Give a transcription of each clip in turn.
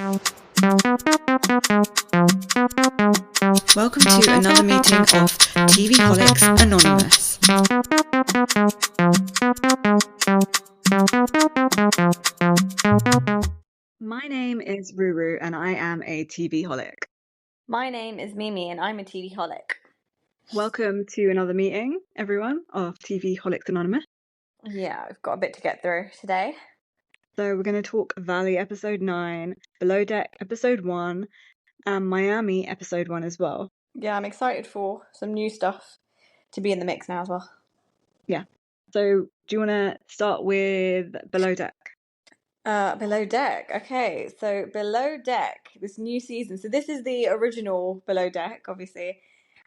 Welcome to another meeting of TV Holics Anonymous. My name is Ruru and I am a TV Holic. My name is Mimi and I'm a TV Holic. Welcome to another meeting, everyone, of TV Holics Anonymous. Yeah, we've got a bit to get through today. So we're going to talk Valley episode 9, Below Deck episode 1, and Miami episode 1 as well. Yeah, I'm excited for some new stuff to be in the mix now as well. Yeah. So do you want to start with Below Deck? Below Deck. Okay, so Below Deck, this new season. So this is the original Below Deck, obviously.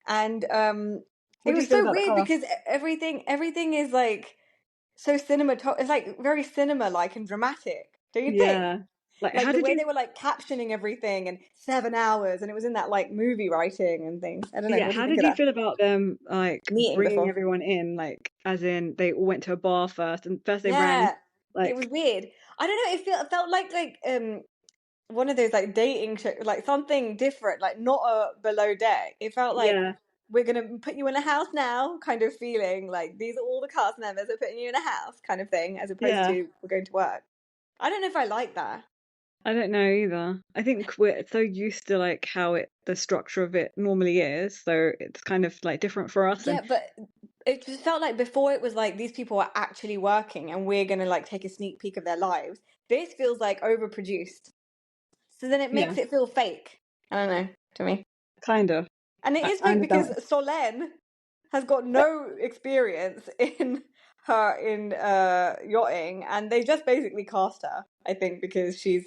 And it was so weird because everything is like so it's like very cinema-like and dramatic. Don't you think? Like the way they were like captioning everything and 7 hours, and it was in that like movie writing and things. I don't know. Yeah, What do you how think did of you feel about them like meeting bringing before? everyone in, like as in they all went to a bar first and first they ran like it was weird. I don't know. It felt like one of those like dating show, like something different, like not a Below Deck. It felt like we're gonna put you in a house now, kind of feeling like these are all the cast members are putting you in a house, kind of thing, as opposed to we're going to work. I don't know if I like that. I don't know either. I think we're so used to like how the structure of it normally is, so it's kind of like different for us. Yeah, but it just felt like before it was like these people are actually working and we're gonna like take a sneak peek of their lives. This feels like overproduced. So then it makes it feel fake. I don't know, to me. Kind of. And it is fake because Solène has got no experience in yachting, and they just basically cast her, I think, because she's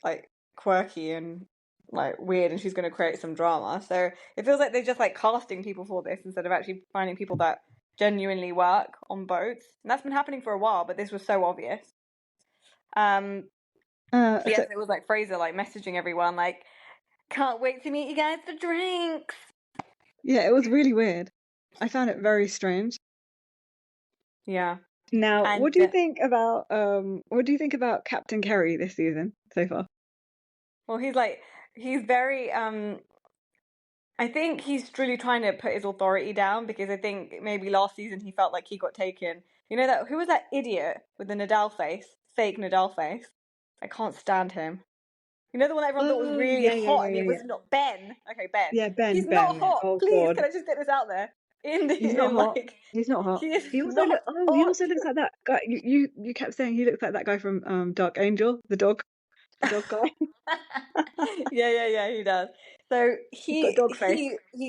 like quirky and like weird and she's going to create some drama. So it feels like they're just like casting people for this instead of actually finding people that genuinely work on boats. And that's been happening for a while, but this was so obvious. Yes, it was like Fraser like messaging everyone like, can't wait to meet you guys for drinks. Yeah, it was really weird. I found it very strange. Yeah. Now, what do you think about Captain Kerry this season so far? Well, he's very I think he's really trying to put his authority down, because I think maybe last season he felt like he got taken. You know who was that idiot with the Nadal face? Fake Nadal face. I can't stand him. You know the one everyone thought was really hot and it was not Ben. Okay, Ben. Yeah, Ben. He's not hot. Oh, please, God. can I just get this out there? He's not hot. He's not hot. He also looks like that guy. You kept saying he looks like that guy from Dark Angel, the dog guy. Yeah, he does. So he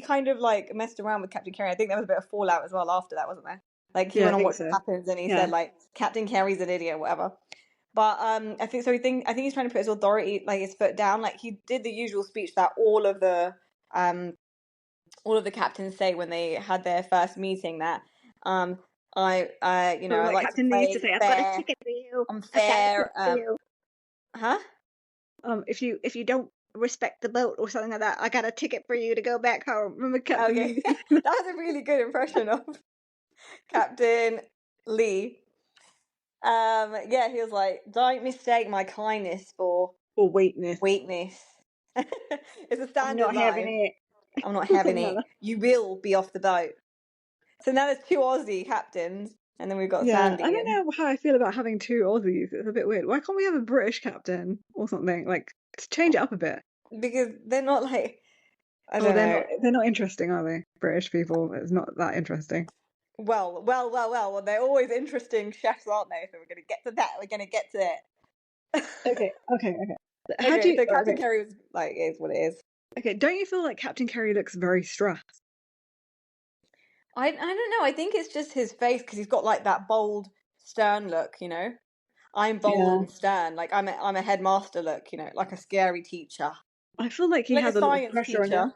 kind of like messed around with Captain Kerry. I think there was a bit of fallout as well after that, wasn't there? Like he went on What Happens and he said like Captain Kerry's an idiot or whatever. But I think he's trying to put his authority, like his foot down. Like he did the usual speech that all of the captains say when they had their first meeting, that I like Captain to needs to say, fair, I've got a ticket for you. I'm fair. Huh? If you don't respect the boat or something like that, I got a ticket for you to go back home. Remember Captain Lee? That was a really good impression of Captain Lee. He was like, don't mistake my kindness for weakness. It's a standard line. I'm not having it. You will be off the boat. So now there's 2 Aussie captains, and then we've got Sandy. I don't know how I feel about having 2 Aussies. It's a bit weird. Why can't we have a British captain or something? Like, to change it up a bit. Because they're not like, I don't know. They're not interesting, are they? British people, it's not that interesting. Well, they're always interesting chefs, aren't they? So we're going to get to that. We're going to get to it. Okay. So Captain Kerry was like, is what it is. Okay, don't you feel like Captain Kerry looks very stressed? I don't know. I think it's just his face, because he's got like that bold, stern look, you know? I'm bold and stern. Like I'm a headmaster look, you know, like a scary teacher. I feel like he has a lot of pressure on him.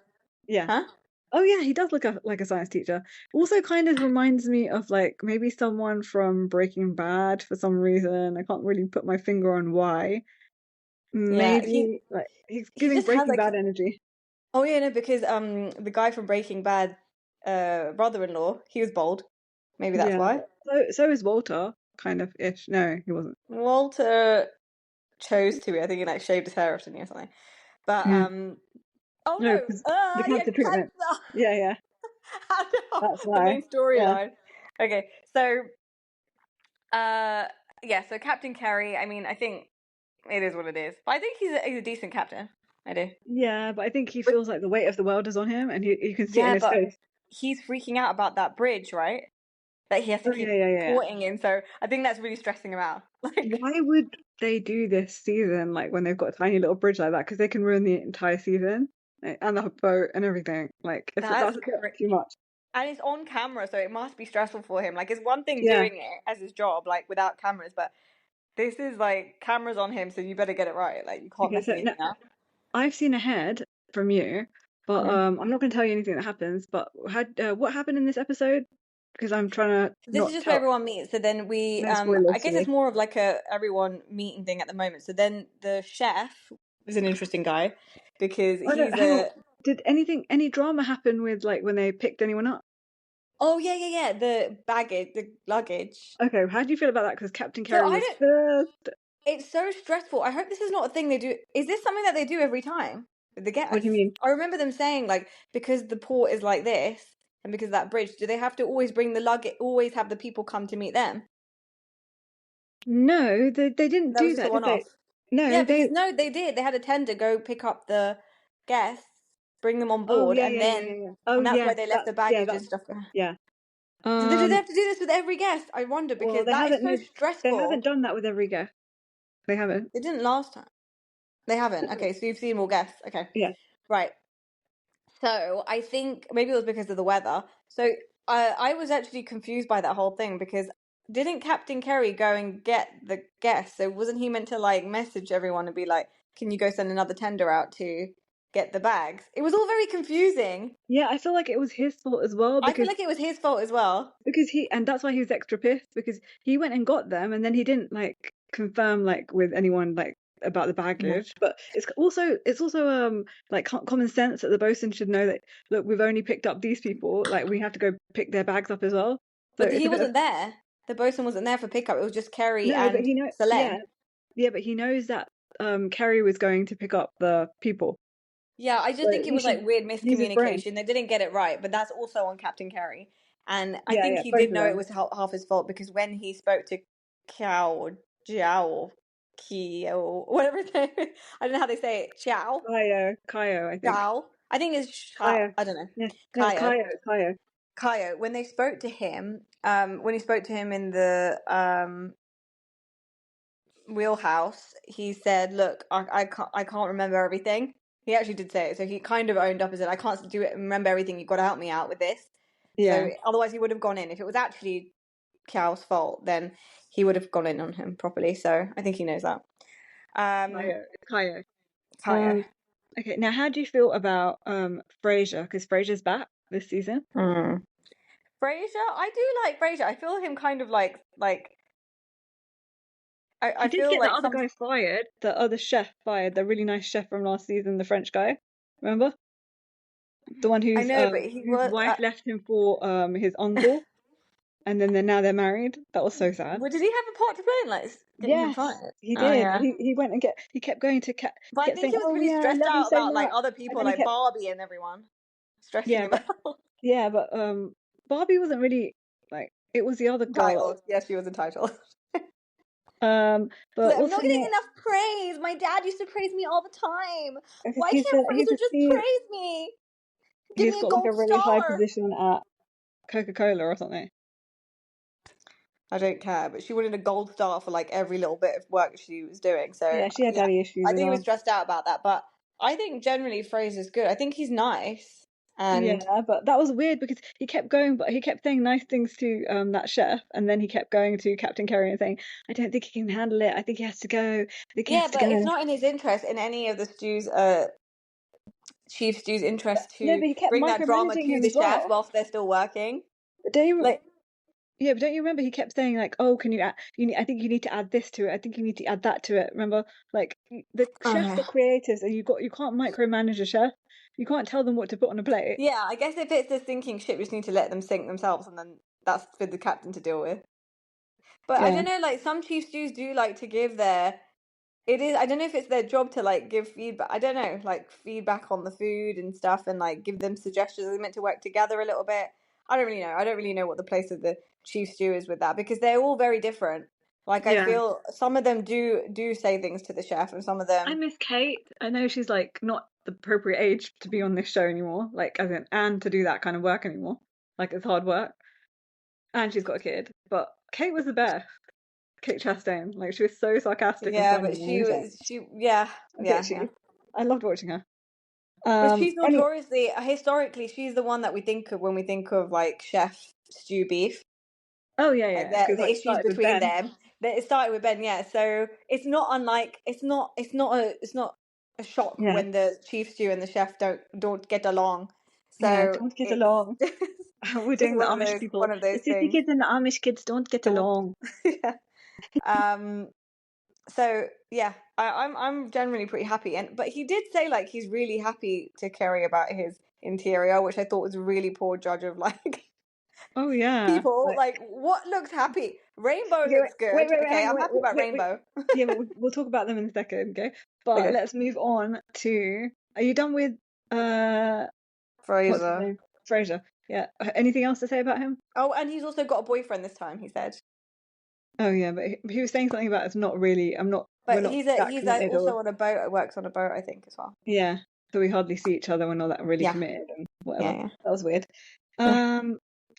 Yeah. Huh? Oh yeah, he does look like a science teacher. Also kind of reminds me of like maybe someone from Breaking Bad for some reason. I can't really put my finger on why. Maybe he's giving Breaking Bad energy. Oh yeah, no, because the guy from Breaking Bad, brother-in-law, he was bold. Maybe that's why. So is Walter, kind of ish. No, he wasn't. Walter chose to. I think he like shaved his hair off, didn't he, or something. But Yeah. oh No, no, because the he had cancer treatment. cancer. Yeah. That's The why. main Yeah. storyline. Okay, so yeah, so Captain Kerry. I mean, I think it is what it is, but I think he's a decent captain. I do. Yeah, but I think he But feels like the weight of the world is on him, and you can see it in yeah, his but face. he's freaking out about that bridge, right? That he has to Oh yeah, keep yeah. porting in. So I think that's really stressing him out. Like Why would they do this season like when they've got a tiny little bridge like that? Because they can ruin the entire season and the boat and everything. Like that's that's a bit crazy. too much. And it's on camera, so it must be stressful for him. Like it's one thing Yeah, doing it as his job, like without cameras, but this is like cameras on him, so you better get it right. Like you can't okay, mess so no, anything up. I've seen ahead from you, but Mm. I'm not going to tell you anything that happens. But what happened in this episode? Because I'm trying to This is not just where tell. everyone meets. So then we, No I spoilers for guess it's me. more of like a everyone meeting thing at the moment. So then the chef is an interesting guy because Oh no, he's hang on. a. Did any drama happen with like when they picked anyone up? Oh yeah. The baggage, the luggage. Okay, how do you feel about that? Because Captain So Carey I was don't. first. It's so stressful. I hope this is not a thing they do. Is this something that they do every time with the What do you guests? mean? I remember them saying like because the port is like this and because of that bridge, do they have to always bring the luggage? Always have the people come to meet them? No, they didn't That was do just a that, did they? one-off. Yeah, No, because they. no, they did. They had a tender go pick up the guests, bring them on Oh board, yeah, and yeah, yeah, yeah, then yeah. Oh and that's yeah, why they left that's the yeah, baggage and that's stuff. yeah. Do they have to do this with every guest? I wonder Well, because they that is haven't. so No, they haven't stressful. done that with every guest. They haven't. They didn't last time. They haven't. Okay, so you've seen more guests. Okay, Yeah, right. So I think maybe it was because of the weather. So I was actually confused by that whole thing because didn't Captain Kerry go and get the guests? So wasn't he meant to like message everyone and be like, "Can you go send another tender out to get the bags?" It was all very confusing. yeah. I feel like it was his fault as well I feel like it was his fault as well. because he and that's why he was extra pissed because he went and got them and then he didn't like confirm like with anyone like about the Mhm. baggage. But it's also like common sense that the bosun should know that look, we've only picked up these people, like we have to go pick their bags up as well. So But it's he a bit of wasn't there. The bosun wasn't there for pickup. It was just Kerry no, but and he know Selene. yeah, but he knows that Kerry was going to pick up the people. Yeah, I So just think it he was should like weird use his brain. miscommunication. They didn't get it right, but that's also on Captain Kerry. And I think Yeah, he both did of know it them. was half his fault because when he spoke to Kiao, Jiao, Kio, whatever his name is, I don't know how they say it. Chiao, Kaio, I think. Xiao. I think it's Shao. Kaio. I don't know. Yeah, no, it's Kaio. Kaio. Kaio. When they spoke to him, when he spoke to him in the wheelhouse, he said, "Look, I can't remember everything." He actually did say it, so he kind of owned up and said, "I can't do it. Remember everything. You've got to help me out with this." So Yeah, otherwise, he would have gone in. If it was actually Kiao's fault, then he would have gone in on him properly. So I think he knows that. Kaio. It's Kaio. Kaio. Um, okay, now how do you feel about Frasier? Because Frasier's back this season. Mm. Frasier, I do like Frasier. I feel him kind of like He I did feel get the like other some. guy fired, the other chef fired, the really nice chef from last season, the French guy. Remember? The one I know, but he whose was. wife left him for his uncle, and then they're married. That was so sad. Well, did he have a part to play in like getting him Yes, fired? he Oh did. yeah. He went and he kept going to But he I kept think saying, he was "Oh really yeah, I stressed love you out so about like much," other and people, then he like kept Barbie and everyone stressing yeah, him but out. yeah, but Barbie wasn't really, it was the other girl that Entitled. Yes, she was entitled. She's but like, I'm what's not her getting name? enough praise. My dad used to praise me all the time. Because Why can't he's Fraser a just senior, praise me? Give he's me a got like a gold really high star. position at Coca-Cola or something. I don't care, but she wanted a gold star for like every little bit of work she was doing. So Yeah, she had yeah, daddy issues I as think he was well. stressed out about that. But I think generally Fraser's good. I think he's nice and Yeah, but that was weird because he kept going, but he kept saying nice things to that chef, and then he kept going to Captain Kerry and saying, "I don't think he can handle it. I think he has to go. I think he yeah, has to but it's go." not in his interest in any of the chief stew's interest No, to but he kept bring that drama micromanaging to him the as chef well. whilst they're still working. But don't you? Like, Yeah, but don't you remember he kept saying like, "Oh, can you add? I think you need to add this to it. I think you need to add that to it." Remember, like the chefs okay. are creatives, and you can't micromanage a chef. You can't tell them what to put on a plate. Yeah, I guess if it's a sinking ship, you just need to let them sink themselves, and then that's for the captain to deal with. But I Yeah, don't know, like some chief stews do like to give their It is. I don't know if it's their job to like give feedback. I don't know, like feedback on the food and stuff, and like give them suggestions. They're meant to work together a little bit. I don't really know. I don't really know what the place of the chief stew is with that because they're all very different. Like I Yeah. feel some of them do say things to the chef, and some of I them. miss Kate. I know she's like not the appropriate age to be on this show anymore, like as in and to do that kind of work anymore. Like it's hard work. And she's got a kid. But Kate was the best. Kate Chastain. Like she was so sarcastic and Yeah, funny but all the time. yeah, A yeah, bitchy. yeah. I loved watching her. But she's Anyway, notoriously, historically, she's the one that we think of when we think of like Chef Stew Beef. oh yeah, Like yeah, because the like issues started with between Ben. them. That it started with Ben, yeah. So it's not unlike it's not a shock Yeah, when the chief stew and the chef don't get along. yeah, So don't get it's along. We're just doing the Amish one people. of The those city things. kids and the Amish kids don't get Don't along. yeah. Um so yeah, I'm generally pretty happy. And but he did say like he's really happy to carry about his interior, which I thought was a really poor judge of like Oh yeah. people. Like, Like what looks happy? Rainbow okay, looks good. Okay, hang I'm on, happy about wait. Rainbow. Yeah, but we'll talk about them in a second, okay? But Okay. let's move on to. Are you done with uh what's his Fraser. name? Fraser. Yeah. Anything else to say about him? Oh, and he's also got a boyfriend this time, he said. Oh yeah, but he was saying something about it's not really. I'm not. We're But not that he's committed, or also on a boat, works on a boat, I think, as well. yeah. So we hardly see each other. We're not that really Yeah, committed and yeah, whatever. yeah. That was weird. Yeah.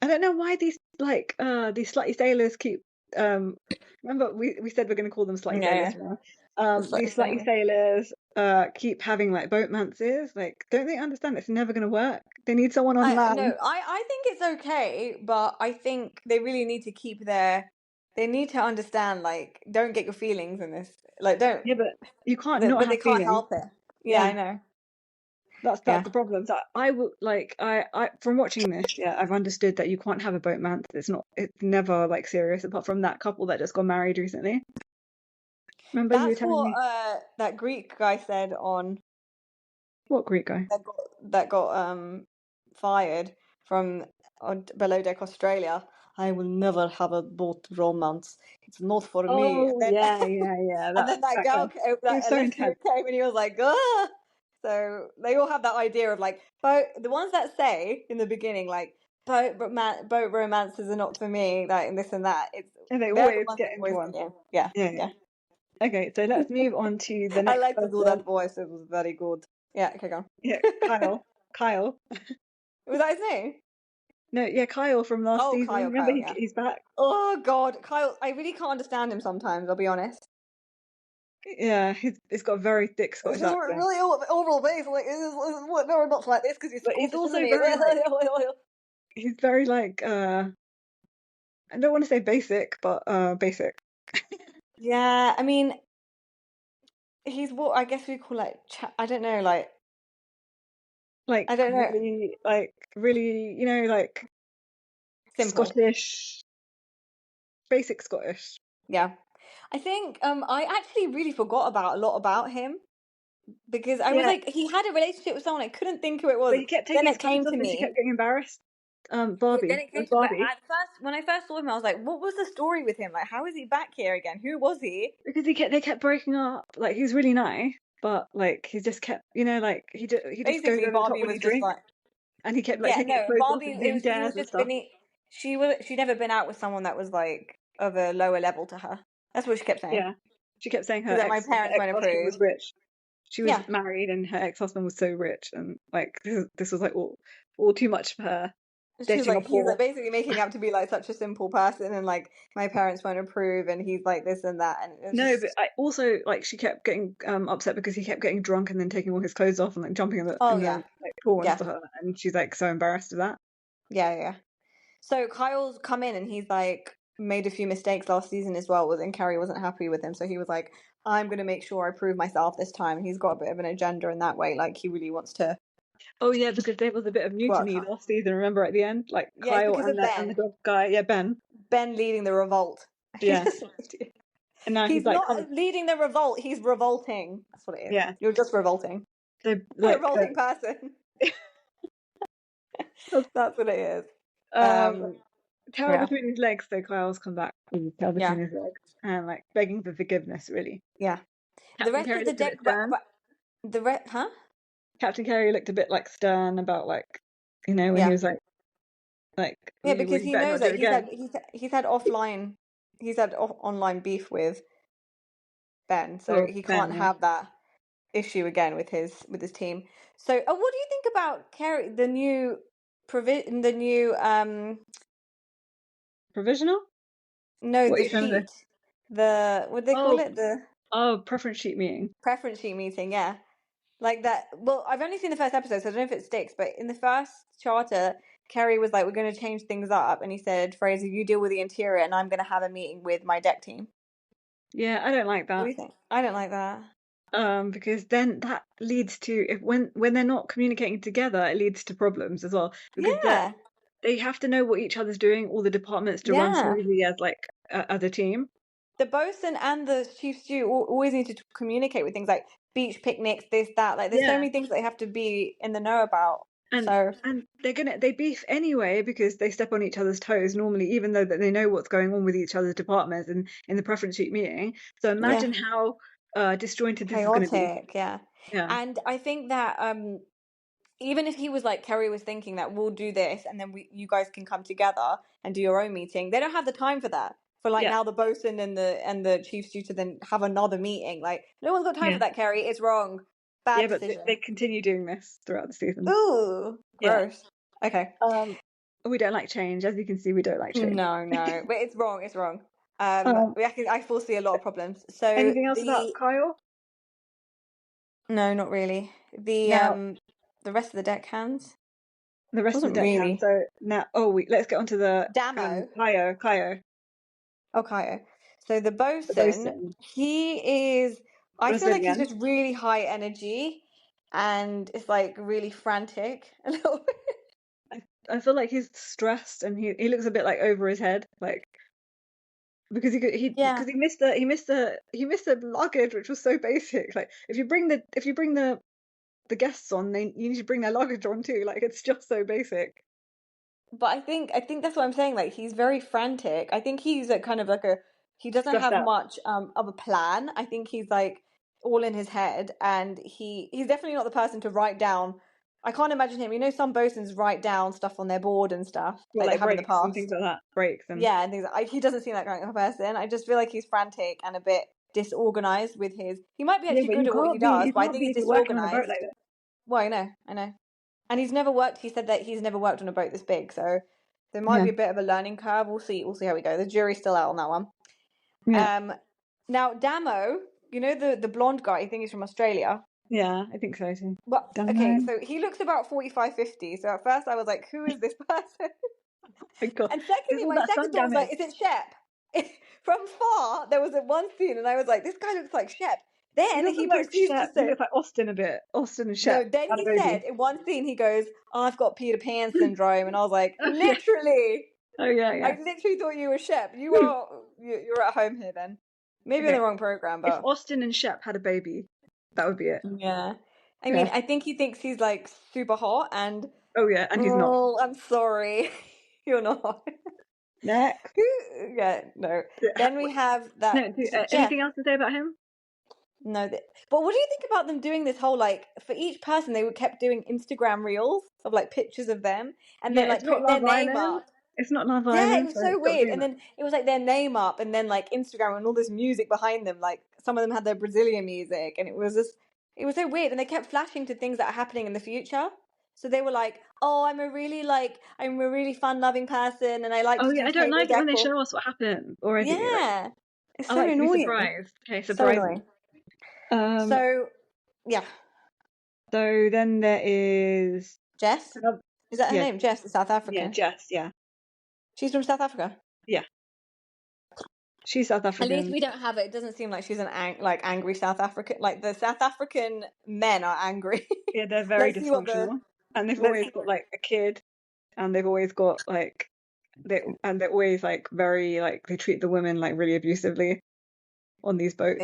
I don't know why these slutty sailors keep remember we said we're gonna call them slutty Yeah, sailors yeah. from now. It's like These slutty saying. sailors keep having like boatmances. Like, don't they understand it's never gonna work? They need someone on I no, land. I think it's okay, but I think they really need to keep they need to understand, like, don't get your feelings in this. Like, don't, Yeah, but you can't not but they have can't feelings. help it. Yeah, I Yeah, know. that's Yeah. the problem. So I would like I from watching this, yeah, I've understood that you can't have a boatman. It's never like serious apart from that couple that just got married recently. Remember you were That's telling what me that Greek guy said on what Greek guy? that got fired from Below Deck Australia. I will never have a boat romance. It's not for me. Oh yeah, yeah, yeah. And That then that that guy. girl came, He that was so Alessia intense. came, and he was like, "Ah." So they all have that idea of like the ones that say in the beginning like boat romances are not for me, like and this and that. And they They're the always ones get that into always one. yeah, Yeah, yeah. yeah. Okay, so let's move on to the I next like to do person. that voice. It was very good. Yeah, okay, go on. Yeah, Kyle. Kyle. Was that his name? No, yeah, Kyle from last Oh, season. Kyle, Remember Kyle, yeah. he's back. Oh God, Kyle, I really can't understand him sometimes. I'll be honest. Yeah, he's got a very thick It's Scottish just accent. really overall based. Like, what? No, not like this because he's But he's Scottish, isn't also he? very like he's very like I don't want to say basic, but basic. Yeah, I mean, he's what I guess we call like I don't know, like Like I don't know, really, like simple. Scottish, basic Scottish. Yeah, I think I actually really forgot about a lot about him because I was Yeah, like he had a relationship with someone I couldn't think who it but was. he kept Then taking his it came clothes off to and she me. kept getting embarrassed. Yeah, then Barbie. it It was came to but Barbie. at first when I first saw him I was like, what was the story with him? Like, how is he back here again? Who was he? Because they kept breaking up. Like he was really nice, but like he just kept, like he just goes Basically, over the top Barbie when he was just drinks, like. and he kept like Yeah, taking his no, clothes off Barbie. and It doing was he was dares and just stuff. beneath. She'd never been out with someone that was like of a lower level to her. That's what she kept saying. Yeah, she kept saying She's like, my her parents ex won't husband approve. was rich. She was Yeah, married, and her ex husband was so rich, and like this was like all too much for her she was dating a like, he's like poor. basically making out to be like such a simple person, and like my parents won't approve, and he's like this and that, and it was No, but just. I also like she kept getting upset because he kept getting drunk and then taking all his clothes off and like jumping Oh in the yeah, like pool and yeah, stuff like that, and she's like so embarrassed of that. yeah, yeah. So Kyle's come in and he's like made a few mistakes last season as well, and Carrie wasn't happy with him, so he was like, I'm gonna make sure I prove myself this time. And he's got a bit of an agenda in that way, like he really wants to Oh yeah, because there was a bit of work mutiny hard. last season. Remember at the end, like Yeah, it's Kyle because of and the Ben. dog guy, yeah, Ben, Ben leading the revolt. yeah, and now he's He's like, not come, leading the revolt. He's revolting. That's what it is. yeah, You're just revolting. so A like, revolting person. That's what it is. um, Um. tail Yeah. between his legs. So Kyle's come back with his tail Yeah. between his legs and like begging for forgiveness, really. Yeah. The rest of the deck, huh? Captain Carey looked a bit like stern about like, when he was like, yeah, well, because you he better knows not do that it again. he's had online beef with Ben, so Oh, he Ben, can't yeah. have that issue again with his team. So, what do you think about Carey, the new Provisional? no, What are the you trying to say? sheet, the what do they call it, the Preference sheet meeting. preference sheet meeting, yeah. Like that. Well, I've only seen the first episode, so I don't know if it sticks. But in the first charter, Kerry was like, "We're going to change things up," and he said, "Fraser, you deal with the interior, and I'm going to have a meeting with my deck team." Yeah, I don't like What that. do you think? I don't like that. Because then that leads to, if when they're not communicating together, it leads to problems as well. Because Yeah, they have to know what each other's doing, all the departments, to run yeah. smoothly as like as a team. The bosun and the chief stew always need to communicate with things like beach picnics, this, that. Like, there's so Yeah, many things that they have to be in the know about. and So they beef anyway because they step on each other's toes normally, even though that they know what's going on with each other's departments and in the preference sheet meeting. So yeah, imagine how disjointed this is going to be. chaotic. Yeah, Yeah, and I think that even if he was like Kerry was thinking that we'll do this and then you guys can come together and do your own meeting, they don't have the time for that. For like yeah, now the bosun and the chief stew to then have another meeting. Like no one's got time yeah, for that, Kerry. It's wrong. Bad yeah. But they decision. continue doing this throughout the season. Ooh, Yeah. gross. Okay. We don't like change, as you can see. We don't like change. No, but it's wrong. It's wrong. Um, I foresee a lot of problems. So Anything else about Kyle? no, not really. Now, The rest of the deckhands the rest of the wasn't deckhand. really. So now, let's get onto the Damo. Kaio, Okay. So the the bosun, bosun, he is. I feel like he's Brazilian. just really high energy, and it's like really frantic a little bit. I feel like he's stressed and he looks a bit like over his head, like because Yeah, he missed the luggage, which was so basic. Like if you bring the guests on, you need to bring their luggage on too. Like it's just so basic. but I think that's what I'm saying. Like he's very frantic. I think he's a kind of like a he doesn't Stressed have out. much of a plan. I think he's like all in his head, and he's definitely not the person to write down. I can't imagine him. You know, some bosuns write down stuff on their board and stuff Well, like they like have in the breaks and things past. like that. Breaks and Yeah, and things. He doesn't seem like that kind of person. I just feel like he's frantic and a bit disorganized with his. He might be yeah, actually but good at what he you does, but I can't think be he's if you're working on a boat disorganized. like that. Well, I know. And he's never worked. He said that he's never worked on a boat this big, so there might Yeah, be a bit of a learning curve. We'll see. We'll see how we go. The jury's still out on that one. yeah, Now Damo, you know the blonde guy. I think he's from Australia. yeah. I think so too. But Don't okay, know. so he looks about 45, 50. So at first I was like, who is this person? My God, And there's secondly, all my that second sun thought was like, damage. is it Shep? From far, there was one scene, and I was like, this guy looks like Shep. He Then doesn't he look like proceeds to Shep. He say, looks like Austin a bit. Austin and no, Shep then had a he said baby. in one scene, he goes, oh, I've got Peter Pan syndrome. And I was like, Oh yeah. literally, Oh yeah, I yeah. literally thought you were Shep. You're at home here then. Maybe on Okay. the wrong program, If but Austin and Shep had a baby, that would be it. yeah. I mean, Yeah. I think he thinks he's like super hot, and Oh yeah, and he's not. oh, I'm sorry, you're not. Next. Yeah, no. Ha- Then we have that No, Jeff. anything else to say about him? No, but what do you think about them doing this whole like for each person they kept doing Instagram reels of like pictures of them and then Yeah, it's like not putting their Love name Island. up. It's not Love Yeah, it Island, was so so stop weird. doing And that. then it was like their name up and then like Instagram and all this music behind them. Like some of them had their Brazilian music and it was so weird. And they kept flashing to things that are happening in the future. So they were like, "Oh, I'm a really fun-loving person, and I like Oh to yeah, do I don't table like it when they decor." show us what happened already. Like Yeah, it's I so like to be annoying. surprised. Okay, So surprise me. annoying. Um, So yeah, so then there is Jess, is that her yeah, name? Jess, the South yeah, African. Jess, yeah. She's from South Africa. Yeah. She's South At least African. we don't have it. It doesn't seem like she's an angry South African. Like the South African men are angry. Yeah, they're very Let's see what dysfunctional. And they've let's always see got like a kid and they've always got like they're always like very like they treat the women like really abusively on these boats.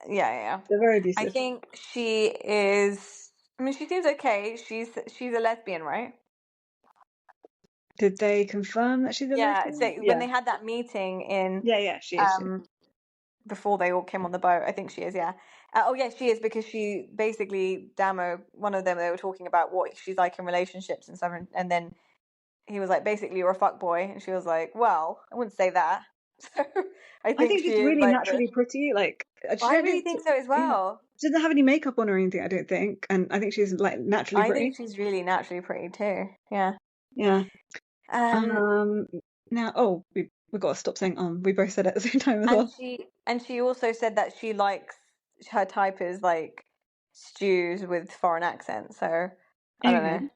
yeah. They're very I abusive. think she is. I mean, she seems okay. She's a lesbian, right? Did they confirm that she's a Yeah. So lesbian? when Yeah. they had that meeting in Yeah, she is. before they all came on the boat, I think she is. Yeah. Oh yeah, she is, because she basically, Damo, one of them, they were talking about what she's like in relationships and stuff, and then he was like, basically you're a fuckboy, and she was like, well, I wouldn't say that. So I I think think she she's is really like the. naturally pretty. Like she I don't really do, think so as yeah, well. she doesn't have any makeup on or anything, I don't think, and I think she's like naturally I think pretty. she's really naturally pretty too. Yeah. Yeah. Um, Um. Now, oh, we got to stop saying we both said it at the same time as and well. she also said that she likes, her type is like stews with foreign accents. So I don't Okay. know.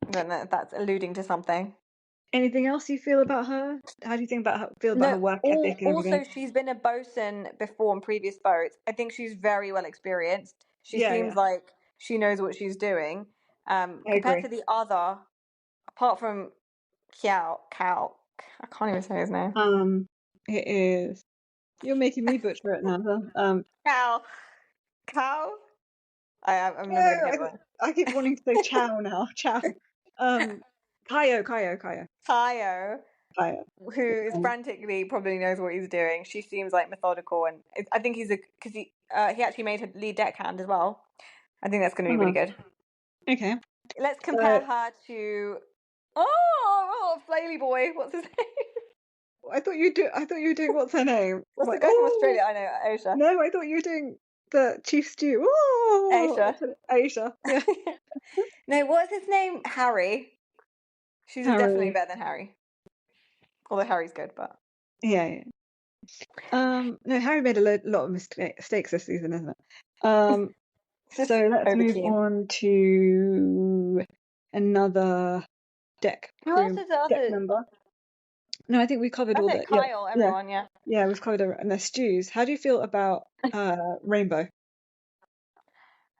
I don't know if that's alluding to something. Anything else you feel about her? How do you think about her, feel about No, her work ethic and also everything? she's been a bosun before on previous boats. I think she's very well experienced. She Yeah, seems yeah, like she knows what she's doing. I Compared agree. to the other, apart from Cow, I can't even say his name. It is. You're making me butcher it now. Huh? Cow, Cow. I'm never gonna No, get it right. I keep wanting to say Chow now. Chow. Kayo. Tayo, Kayo. who is frantically, probably knows what he's doing. She seems like methodical, and I think he's because he actually made her lead deckhand as well. I think that's going to be really Uh-huh. good. Okay. Let's So compare her to oh Flaley boy. What's his name? I thought you do. I thought you were doing what's her name? What's the Like, guy from Australia? I know, Aisha. no, I thought you were doing the chief stew. Oh, Aisha. that's it. Aisha. Yeah. No, what's his name? Harry. She's definitely Harry. better than Harry. Although Harry's good, but Yeah, yeah. No, Harry made a lot of mistakes this season, isn't it? Um, just so let's over move keen. on to another Who else is the deck other? member. No, I think we covered That's all it. the, yeah, Kyle, yeah, everyone, yeah. yeah, we've covered everyone. And the stews. How do you feel about Rainbow?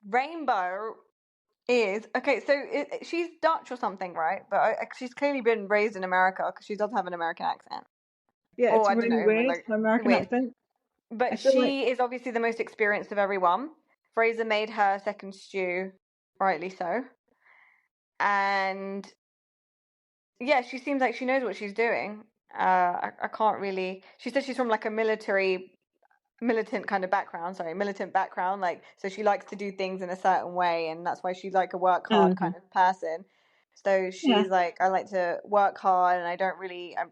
Rainbow is okay. So she's Dutch or something, right? But she's clearly been raised in America because she does have an American accent. Yeah, Or it's I don't really know, weird, like her American weird. accent. I But feel like, she is obviously the most experienced of everyone. Fraser made her second stew, rightly so. And yeah, she seems like she knows what she's doing. I can't really. She said she's from like a militant kind of background. Sorry, militant background. Like, so she likes to do things in a certain way, and that's why she's like a work hard okay. kind of person. So Yeah, she's like, I like to work hard, and I don't really, I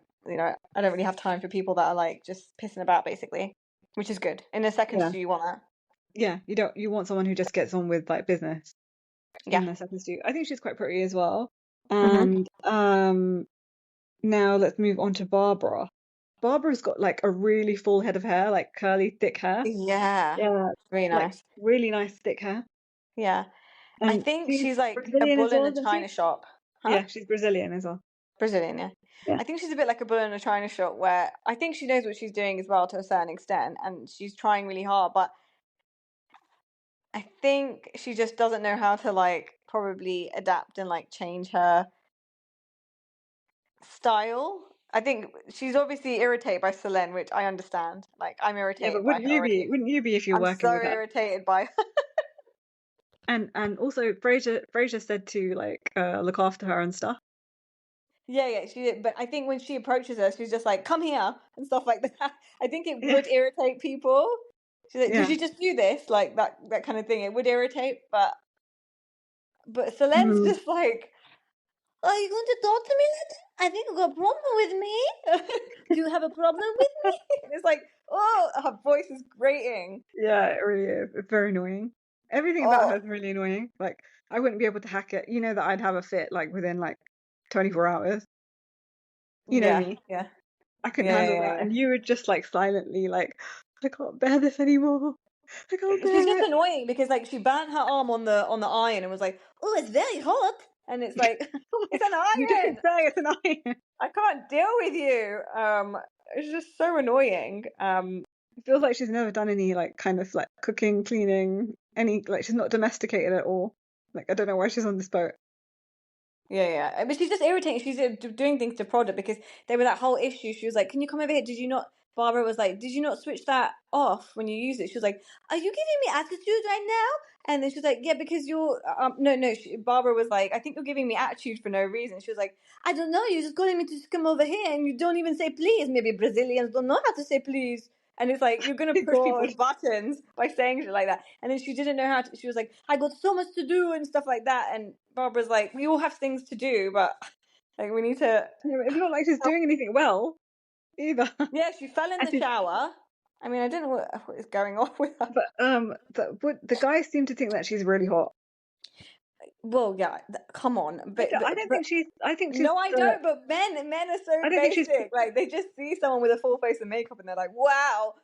don't really have time for people that are like just pissing about, basically, which is good. In a second yeah, stew, you want that. yeah. You want someone who just gets on with like business Yeah. in their second stew. I think she's quite pretty as well. Mhm. And now let's move on to Barbara. Barbara's got like a really full head of hair, like curly, thick hair. Yeah. Yeah, Really like nice. really nice thick hair. Yeah. I And think she's she's like a Brazilian as bull in well, a isn't china she? shop. Huh? Yeah, she's Brazilian as well. Brazilian, yeah. Yeah. I think she's a bit like a bull in a china shop, where I think she knows what she's doing as well to a certain extent, and she's trying really hard, but I think she just doesn't know how to like probably adapt and like change her style. I think she's obviously irritated by Selene, which I understand. Like, I'm Yeah, but irritated by wouldn't her you be? already. Wouldn't you be if you're I'm working so with her? irritated by her. And also Frasier said to like look after her and stuff. Yeah, she did. But I think when she approaches her, she's just like, "Come here," and stuff like that. I think it Yeah, would irritate people. She's like, "Did yeah. you just do this?" Like that kind of thing. It would irritate, but Selene's Mhm. just like, "Are you going to talk to me like that? I think you got a problem with me. Do you have a problem with me?" And it's like, oh, her voice is grating. Yeah, it really is. It's very annoying. Everything about her Oh, is really annoying. Like I wouldn't be able to hack it. You know that I'd have a fit like within like 24 hours. You know yeah, me. yeah, I couldn't yeah, handle yeah, that. yeah. And you would just like silently like, I can't bear this anymore. I can't She's bear just it. annoying because like she burnt her arm on the iron and was like, "Oh, it's very hot," and it's like, it's an You don't iron. say it's an iron. I can't deal with you. It's just so annoying. It feels like she's never done any like kind of like cooking, cleaning, any like she's not domesticated at all. Like I don't know why she's on this boat. Yeah. But she's just irritating. She's doing things to prod it because there was that whole issue. She was like, "Can you come over here? Did you not?" Barbara was like, "Did you not switch that off when you use it?" She was like, "Are you giving me attitude right now?" And then she was like, "Yeah, because you're no." Barbara was like, "I think you're giving me attitude for no reason." She was like, "I don't know. You're just calling me to come over here, and you don't even say please. Maybe Brazilians don't know how to say please." And it's like, you're going to push people's buttons by saying shit like that. And then she didn't know how to, she was like, I got so much to do and stuff like that. And Barbara's like, we all have things to do, but like, we need to. It's not like she's doing anything well either. Yeah, she fell in the shower. I mean, I don't know what is going on with her. But the guys seem to think that she's really hot. Well, yeah, come on. But I don't think she's. I think she's. No, I don't. But men are so basic. Like, they just see someone with a full face of makeup and they're like, wow.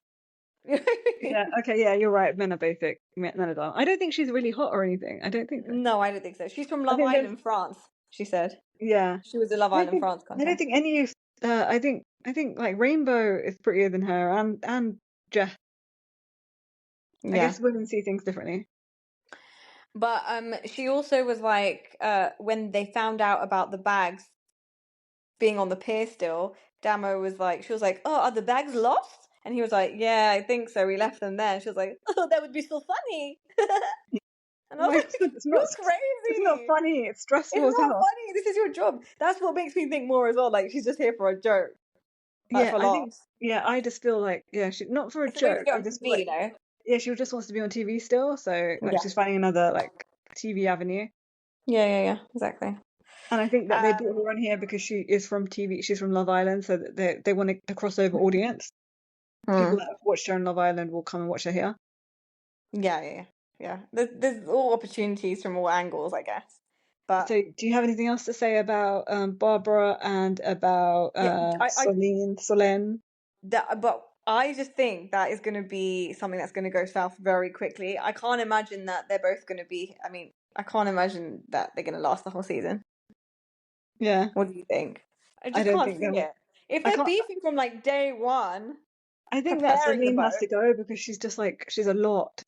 Yeah. Okay. Yeah, you're right. Men are basic. Men are dumb. I don't think she's really hot or anything. I don't think so. No, I don't think so. She's from Love Island, France. She said. Yeah. She was a Love Island France contest. I don't think any of. I think like Rainbow is prettier than her, and Jess. Yeah. I guess women see things differently. But she also was like, when they found out about the bags being on the pier still, Damo was like, she was like, oh, are the bags lost? And he was like, yeah, I think so. We left them there. And she was like, oh, that would be so funny. And I was like, it's not crazy. It's not funny. It's stressful. It's not funny. This is your job. That's what makes me think more as well. Like, she's just here for a joke. Yeah, I just feel like, not for a joke. I just feel like, you know. Yeah, she just wants to be on TV still, so like she's finding another like TV avenue. Yeah, exactly. And I think that they brought her on here because she is from TV. She's from Love Island, so that they want a crossover audience. People that have watched her on Love Island will come and watch her here. Yeah. There's all opportunities from all angles, I guess. But so, do you have anything else to say about Barbara and about Solène? But I just think that is going to be something that's going to go south very quickly. I can't imagine that they're both going to be. I mean, I can't imagine that they're going to last the whole season. Yeah. What do you think? I just can't see it. If they're beefing from like day one, I think that Solène has to go because she's just like she's a lot.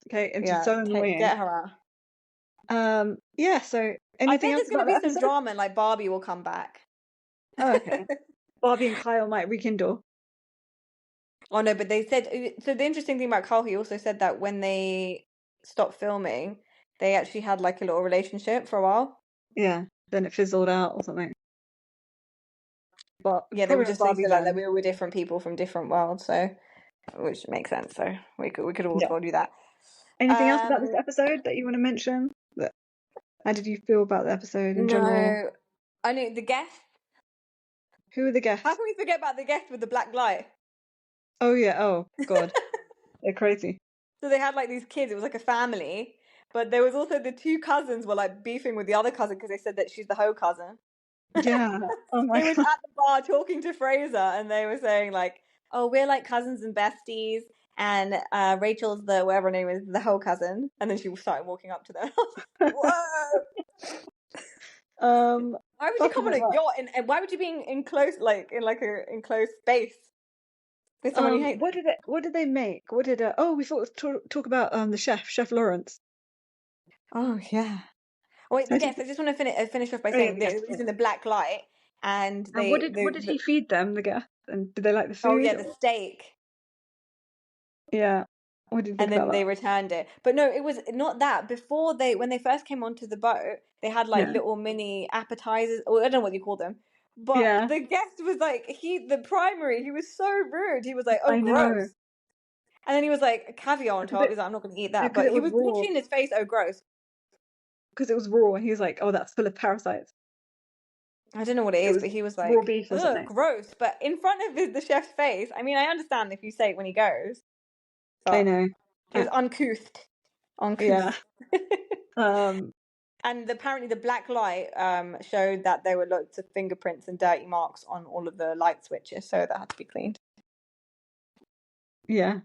Okay, and she's so annoying. Get her out. Yeah. So I think there's going to be some drama, and like Barbie will come back. Oh, okay. Barbie and Kyle might rekindle. Oh no, but they said so. The interesting thing about Kyle, he also said that when they stopped filming, they actually had like a little relationship for a while. Yeah, then it fizzled out or something. But yeah, they were just saying like that we were different people from different worlds, so which makes sense. So we could all told you that. Anything else about this episode that you want to mention? How did you feel about the episode in general? I knew the guests. Who are the guests? How can we forget about the guest with the black light? Oh yeah, oh god. They're crazy. So they had like these kids, it was like a family, but there was also the two cousins were like beefing with the other cousin because they said that she's the hoe cousin. Yeah. Oh my god. They were at the bar talking to Fraser and they were saying like, oh, we're like cousins and besties and Rachel's the whatever her name is, the hoe cousin. And then she started walking up to them. Whoa. Why would you come on a yacht and why would you be in close like in a enclosed space with someone you hate? What did they make? What did we thought talk about the chef Lawrence. Oh yeah. Oh, wait, the guest. I just want to finish off by saying they were using the black light and they. And what did he feed them? The guest, and did they like the food? Oh yeah, the steak. Yeah. What did you think and then about they that? returned it. But no, it was not that. Before when they first came onto the boat, they had like little mini appetizers, or I don't know what you call them. But the guest was like, he was so rude. He was like, oh, gross. And then he was like, caviar on top. He was like, I'm not going to eat that. But he was literally in his face, oh, gross. Because it was raw. And he was like, oh, that's full of parasites. I don't know what it is, but he was like, raw beef or something. Gross. But in front of the chef's face, I mean, I understand if you say it when he goes. I know. It was uncouth. Yeah. And apparently the black light showed that there were lots of fingerprints and dirty marks on all of the light switches, so that had to be cleaned. Yeah.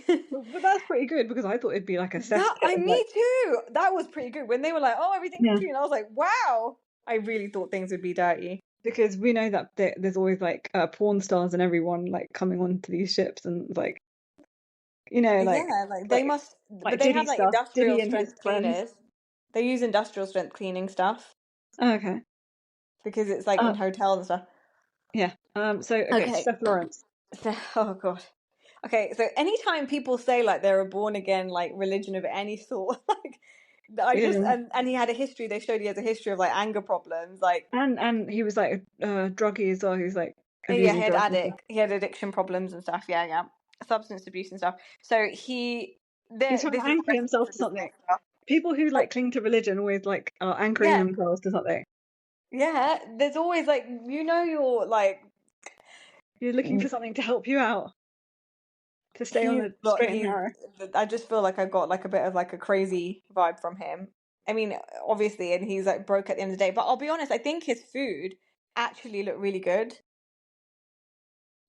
But that's pretty good because I thought it'd be like a set. Me too. That was pretty good. When they were like, oh, everything's clean, I was like, wow. I really thought things would be dirty. Because we know that there's always like porn stars and everyone like coming onto these ships and like, you know, like. Yeah, like they must. But they have like industrial strength cleaners. They use industrial strength cleaning stuff. Oh, okay. Because it's like in hotels and stuff. Yeah. So Chef Lawrence. Oh god. Okay, so anytime people say like they're a born again like religion of any sort, like and he had a history. They showed he has a history of like anger problems, like and he was like a druggie as well. He was like abusing drugs and stuff. He had addiction problems and stuff. Yeah, substance abuse and stuff. So He's trying to this is anchor himself to something. People who like cling to religion always like are anchoring yeah, themselves to something. yeah. There's always like you're like You're looking for something to help you out, to stay on the straight and narrow. I just feel like I got like a bit of like a crazy vibe from him. I mean, obviously, and he's like broke at the end of the day. But I'll be honest, I think his food actually looked really good.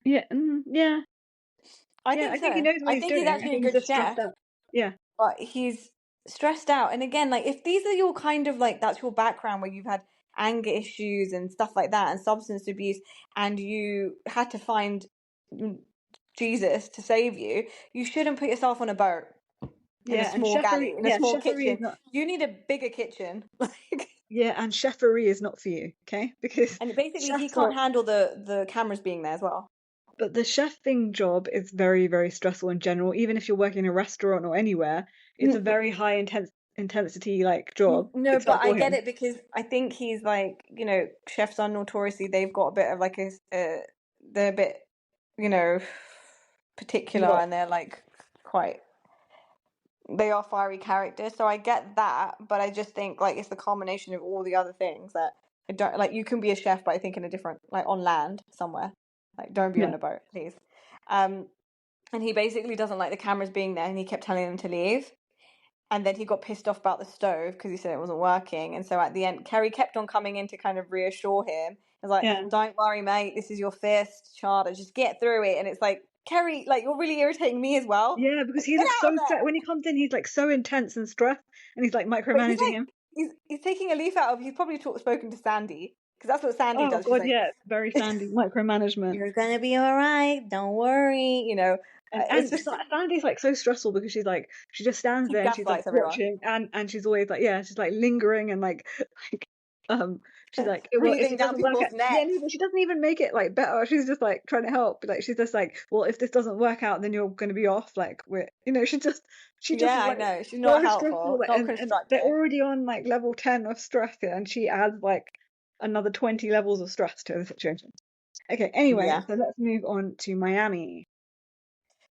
Yeah, yeah, I yeah. think I think he so. knows what I he's think he's doing. I actually a think he's good just stressed chef, out. Yeah, but he's stressed out. And again, like if these are your kind of like that's your background where you've had anger issues and stuff like that and substance abuse and you had to find Jesus to save you, you shouldn't put yourself on a boat in a yeah. And small chefery, galley, in a yeah, small chefery is kitchen. not. You need a bigger kitchen. Like, Yeah, and chefery is not for you, okay? Because and basically he chefs can't are. handle the cameras being there as well. But the chefing job is very, very stressful in general. Even if you're working in a restaurant or anywhere, it's a very high intensity like job. No, It's but not I for get him. it because I think he's like, chefs are notoriously they've got a bit of like they're a bit, you know, particular What? and they're like quite they are fiery characters. So I get that, but I just think like it's the combination of all the other things that I don't like. You can be a chef, but I think in a different like on land somewhere. Like don't be Yeah, on a boat, please. Um, and he basically doesn't like the cameras being there, and he kept telling them to leave. And then he got pissed off about the stove because he said it wasn't working. And so at the end, Kerry kept on coming in to kind of reassure him. It's like, yeah, don't worry, mate. This is your first charter. Just get through it. And it's like, Kerry, like you're really irritating me as well. yeah. Because Like, he get looks out so of stressed there. when he comes in. He's like so intense and stressed, and he's like But he's micromanaging like, him. he's taking a leaf out of. He's probably spoken to Sandy because that's what Sandy Oh does. She's God, like, yeah, it's very Sandy micromanagement. you're gonna be all right. Don't worry. It's And just Sandy's like so stressful because she just stands he there and she's like gaslights everyone. watching and she's always like she's like lingering and like like she's like well if Breathing it down doesn't work out people's necks. no, but she doesn't even make it like better. She's just like trying to help. Like she's just like, well, if this doesn't work out then you're going to be off. Like we're she just Yeah, is I like know. She's so not helpful, stressful, like, not and they're constructive. already on like level 10 of stress here, and she adds like another 20 levels of stress to the situation. Okay, anyway, Yeah. so let's move on to Miami.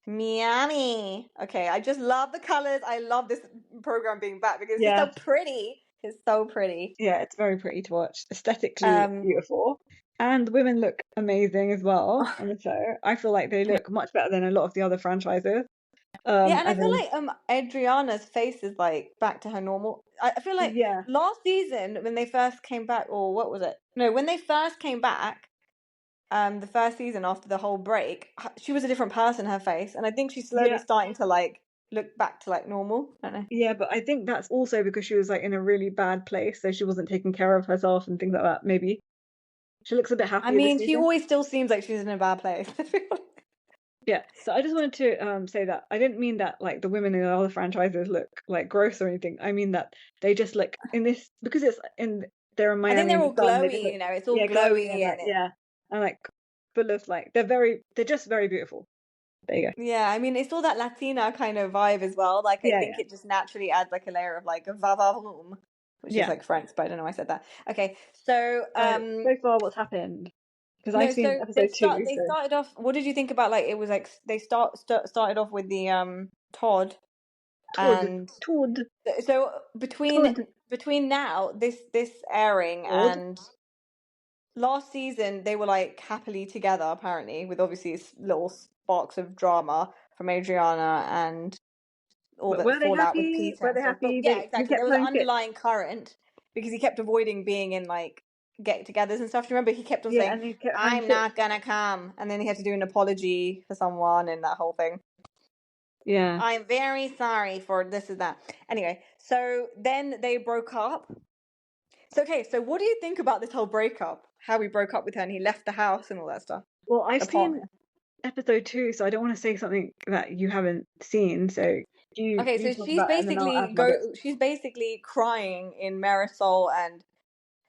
Miami. Okay, I just love the colors. I love this program being back because it's just Yeah, so pretty. It's so pretty. yeah, it's very pretty to watch. Aesthetically Um, beautiful. And the women look amazing as well on the show. I feel like they look much better than a lot of the other franchises. yeah, and I As feel in, like Adriana's face is like back to her normal. I feel like yeah, last season when they first came back, or what was it? No, when they first came back, the first season after the whole break, she was a different person, her face, and I think she's slowly yeah, starting to like look back to like normal. I don't know. yeah, but I think that's also because she was like in a really bad place, so she wasn't taking care of herself and things like that. Maybe she looks a bit I happier this mean, she season. always still seems like she's in a bad place. Yeah, so I just wanted to say that I didn't mean that like the women in the other franchises look like gross or anything. I mean that they just like in this because it's in they're in I think Miami they're in the all sun. They just glowy, look it's all glowy glowy and like and it. yeah and like full of like they're just very beautiful. There you go. Yeah, I mean, it's all that Latina kind of vibe as well. Like, I Yeah, think yeah, it just naturally adds like a layer of like a vavavoom, which is yeah. like French, but I don't know why I said that. Okay, so So far, what's happened? Because I've no, seen so episode two. they So started off. What did you think about like it was like they started off with the Todd Todd, and Todd, so Todd, between now this airing Todd. and last season they were like happily together apparently with obviously little sparks of drama from Adriana and all But that were they fallout with happy? Peter Were and they stuff. But happy? yeah, He exactly. There kept was an playing shit. underlying current because he kept avoiding being in like get-togethers and stuff. Do you remember he kept on Yeah, saying, and he kept playing "I'm shit. not gonna come," and then he had to do an apology for someone and that whole thing. Yeah. I'm very sorry for this and that. Anyway, so then they broke up. So okay, so what do you think about this whole breakup? How he broke up with her and he left the house and all that stuff. Well, I've seen Apartment. episode two, so I don't want to say something that you haven't seen. So Okay, you so talk about it, and then I'll add my bits. she's basically crying in Marisol and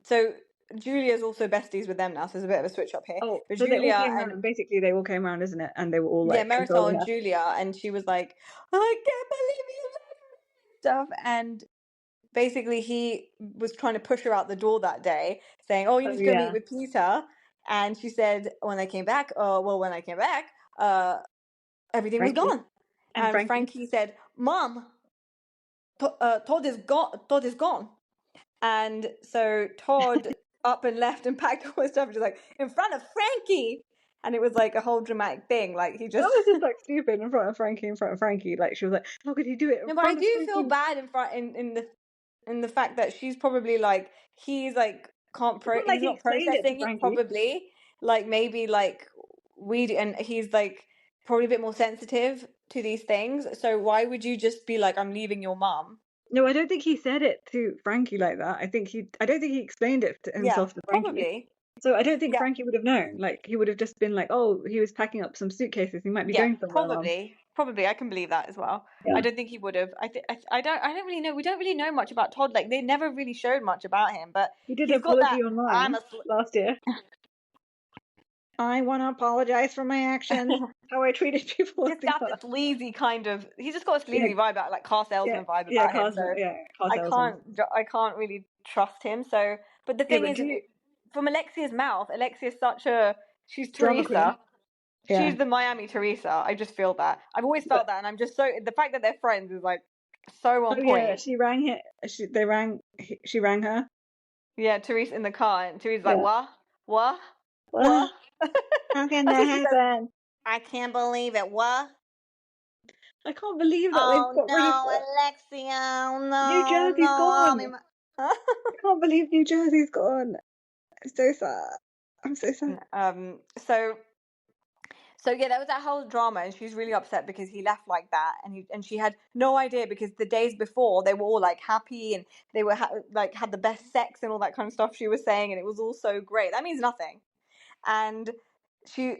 so Julia's also besties with them now, so there's a bit of a switch up here. Oh, But so they all Julia came and round. Basically, they all came round, isn't it? And they were all yeah, like Marisol consoling and her. Julia, and she was like, I can't believe you left me," stuff. And basically, he was trying to push her out the door that day, saying, "Oh, you Oh need to go meet yeah, with Peter." And she said when I came back, everything was Frankie. gone. And Frankie said, "Mom, Todd is gone. Todd is gone." And so Todd up and left and packed all his stuff, just like in front of Frankie. And it was like a whole dramatic thing. Like he just That was just like stupid in front of Frankie. Like she was like, how could he do it in No, but I front of do feel Frankie? bad in the fact that she's probably like he's like It's not like he's he not explained it to processing it Frankie. probably like maybe like we do, and he's like probably a bit more sensitive to these things. So why would you just be like, I'm leaving your mom? No, I don't think he said it to Frankie like that. I don't think he explained it to Yeah, himself to Frankie. probably. So I don't think Yeah, Frankie would have known. Like he would have just been like, oh, he was packing up some suitcases. He might be yeah, going somewhere, Mum. probably. I can believe that as well. Yeah. I don't think he would have. I don't really know. We don't really know much about Todd. Like they never really showed much about him, but He did an he's got that. apology online last year. I want to apologize for my actions, how I treated people. Just got the sleazy kind of. He's just got a sleazy vibe about like car salesman vibe Yeah, about him. So car salesman. I can't really trust him. So, but the thing is, from Alexia's mouth, Alexia's she's Drama Teresa. queen. Yeah. She's the Miami Teresa. I just feel that. I've always felt that, and I'm just the fact that they're friends is like so on point. Yeah, she rang him. She rang her. Yeah, Teresa in the car, and Teresa's like, what? How can that happen? I can't believe it. What? I can't believe that they've got rid of Alexia, no, New Jersey's gone. I can't believe New Jersey's gone. I'm so sad. I'm so sad. So yeah, there was that whole drama, and she's really upset because he left like that, and she had no idea because the days before they were all like happy and they were like had the best sex and all that kind of stuff she was saying, and it was all so great. That means nothing. And she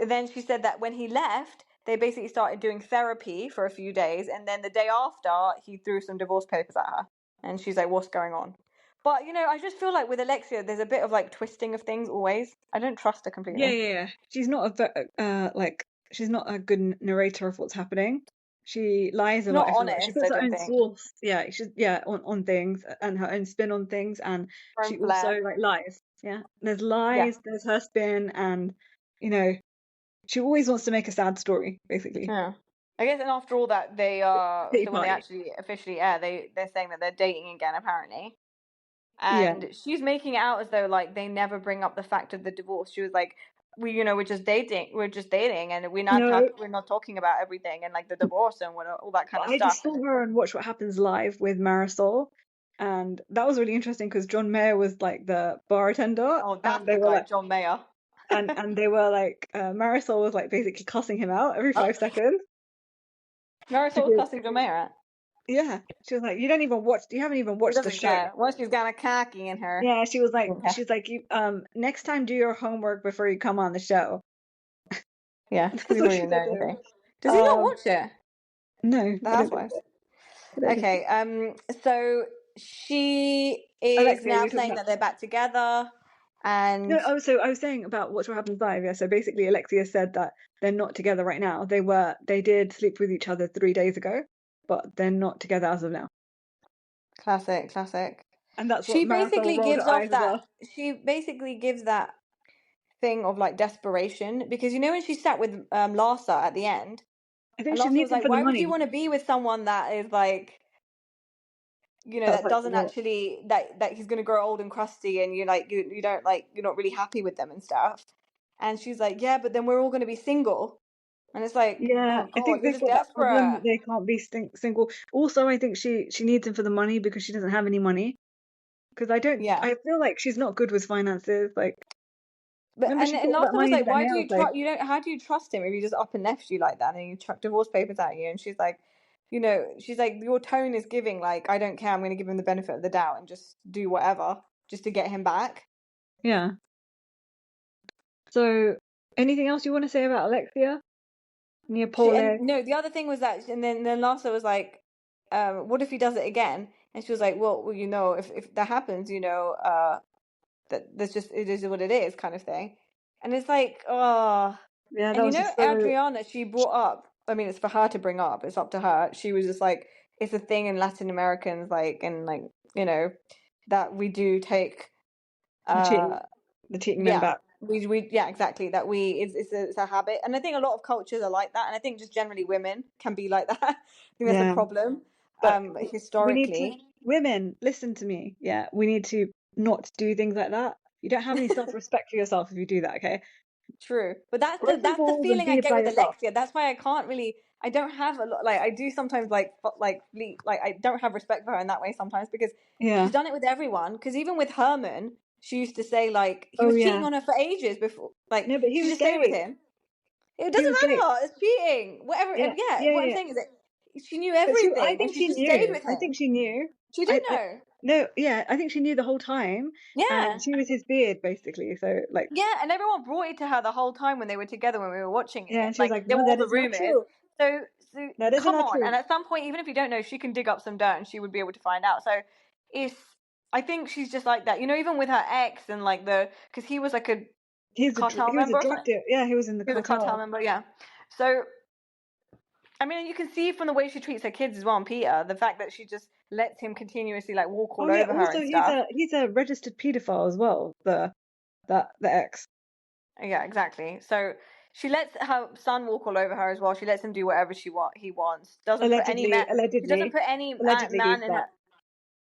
said that when he left, they basically started doing therapy for a few days, and then the day after he threw some divorce papers at her, and she's like, "What's going on?" But I just feel like with Alexia, there's a bit of like twisting of things always. I don't trust her completely. Yeah. She's not she's not a good narrator of what's happening. She lies a lot. Not honest, She puts I her don't own think. source. Yeah, on things and her own spin on things, and she also like lies. Yeah, there's lies. There's her spin, and she always wants to make a sad story, basically. Yeah. I guess, and after all that, they so when they actually officially air, they're saying that they're dating again, apparently. And she's making it out as though like they never bring up the fact of the divorce. She was like, we're just dating, and we're not talking about everything and like the divorce and all that kind of stuff. I just saw her and Watch What Happens live with Marisol, and that was really interesting because John Mayer was like the bartender. Oh, that's the guy, John Mayer. and they were like, Marisol was like basically cussing him out every 5 seconds. Marisol was cussing John Mayer out? Yeah, she was like, you haven't even watched the show. Once she's got a khaki in her. Yeah, she was like, next time do your homework before you come on the show. Yeah, because he didn't know anything. Does he not watch it? No, The Housewives. Okay, so she is now saying that they're back together. And no, I was saying about Watch What Happens Live. Yeah, so basically Alexia said that they're not together right now. They did sleep with each other 3 days ago, but they're not together as of now. Classic. And that's what Marisol rolled her eyes above. She basically gives that thing of like desperation because when she sat with Larsa at the end, I think she needs was like, why would money. you want to be with someone that is like that doesn't actually that he's going to grow old and crusty and you're not really happy with them and stuff. And she's like, yeah, but then we're all going to be single. And it's like, yeah, I think they've got that problem. They can't be single. Also, I think she needs him for the money because she doesn't have any money. Because I feel like she's not good with finances. Like, but and Larsa was like, why do you how do you trust him if he just up and left you like that and he chucked divorce papers at you? And she's like, she's like, your tone is giving like, I don't care, I'm going to give him the benefit of the doubt and just do whatever just to get him back. Yeah. So, anything else you want to say about Alexia? No, the other thing was that, and then Larsa was like, what if he does it again? And she was like, well, if that happens, that's just, it is what it is kind of thing. And it's like, oh. Yeah, and Adriana, she brought up, I mean, it's for her to bring up, it's up to her. She was just like, it's a thing in Latin Americans, like, and like, that we do take the cheating men back. Yeah, exactly. That it's a habit, and I think a lot of cultures are like that, and I think just generally women can be like that. I think that's a Yeah. problem. But we need to, Historically. women, listen to me. Yeah, we need to not do things like that. You don't have any self-respect for yourself if you do that, okay? True, but Break some that's the balls and feeling I be get by with yourself. Alexia. That's why I can't really. I don't have a lot. Like I do sometimes, like I don't have respect for her in that way sometimes because she's Yeah. done it with everyone. Because even with Herman, she used to say like he Oh was cheating yeah. on her for ages before. Like No, but he she was just stayed with gay. him. It He doesn't was gay. matter. It's cheating. Whatever. Yeah. Yeah. Yeah, What I'm yeah. saying is that she knew But I everything and think she she just stayed knew. with I think him. she knew. She did know. No, yeah, I think she knew the whole time, and Yeah. she was his beard basically. So like, Yeah, and everyone brought it to her the whole time when they were together when we were watching yeah, it. and she was Like like, there no, were all that the is not rumors. true. So That is come not on. true. And at some point, even if you don't know, she can dig up some dirt and she would be able to find out. So it's I think she's just like that. You know, even with her ex and like because he was like a cartel He was a member or drug something. dealer. Yeah, he was in the He was a cartel cartel. member, yeah. So I mean, you can see from the way she treats her kids as well, and Peter, the fact that she just lets him continuously like walk Oh all yeah, over her also and stuff. he's a registered paedophile as well. The ex. Yeah, exactly. So she lets her son walk all over her as well. She lets him do whatever he wants. Doesn't put any man. She doesn't put any Allegedly, man in her.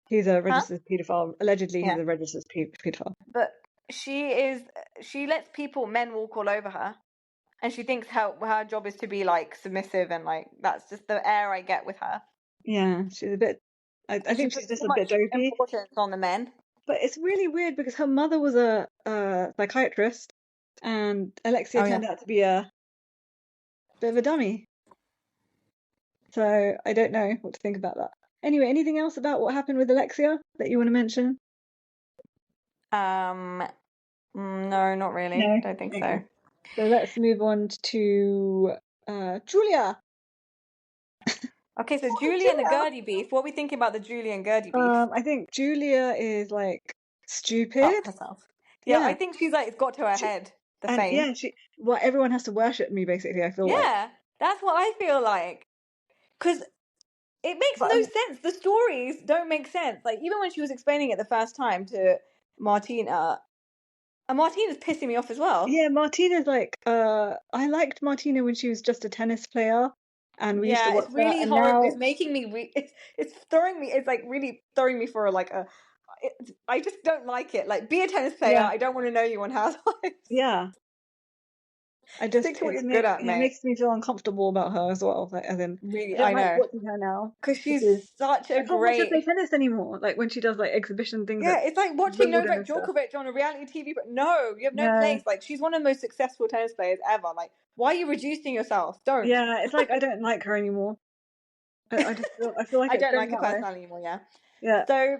he's a Huh? registered paedophile. Allegedly, he's Yeah. a registered paedophile. But she lets men walk all over her, and she thinks her job is to be like submissive and like that's just the air I get with her. Yeah, she's a bit. I And she think she's puts just too a bit much dopey. importance on the men. But it's really weird because her mother was a psychiatrist, and Alexia Oh yeah. turned out to be a bit of a dummy. So I don't know what to think about that. Anyway, anything else about what happened with Alexia that you want to mention? No, not really. No. Don't think so. Okay. So let's move on to Julia. Okay, so Julie and the Gertie beef. What are we thinking about the Julie and Gertie beef? I think Julia is like Up stupid. herself. Yeah, I Yeah. think she's like it's got to her She, head, the and fame. yeah, everyone has to worship me basically, I feel like. Yeah, that's what I feel like. Because it makes But no sense. The stories don't make sense. Like, even when she was explaining it the first time to Martina, and Martina's pissing me off as well. yeah, Martina's like, I liked Martina when she was just a tennis player and we used to Yeah, watch it's that, really and horrible. now, It's making me. It's throwing me. It's like really throwing me for like a. I just don't like it. Like, be a tennis player. yeah, I don't want to know you on Housewives. yeah. Stick to what you're good at, It mate. makes me feel uncomfortable about her as well. Like, as in, Really, I don't I like know. watching her now Because she's because such a I can't watch her play great. tennis anymore. Like when she does like exhibition things Yeah, at it's like watching Wimbledon Novak and stuff. Djokovic on a reality TV, but no, you have no No, place. Like, she's one of the most successful tennis players ever. Like, why are you reducing yourself? Don't. yeah, it's like I don't like her anymore. I feel like I it's don't going like her that way. personality anymore, yeah. Yeah. So,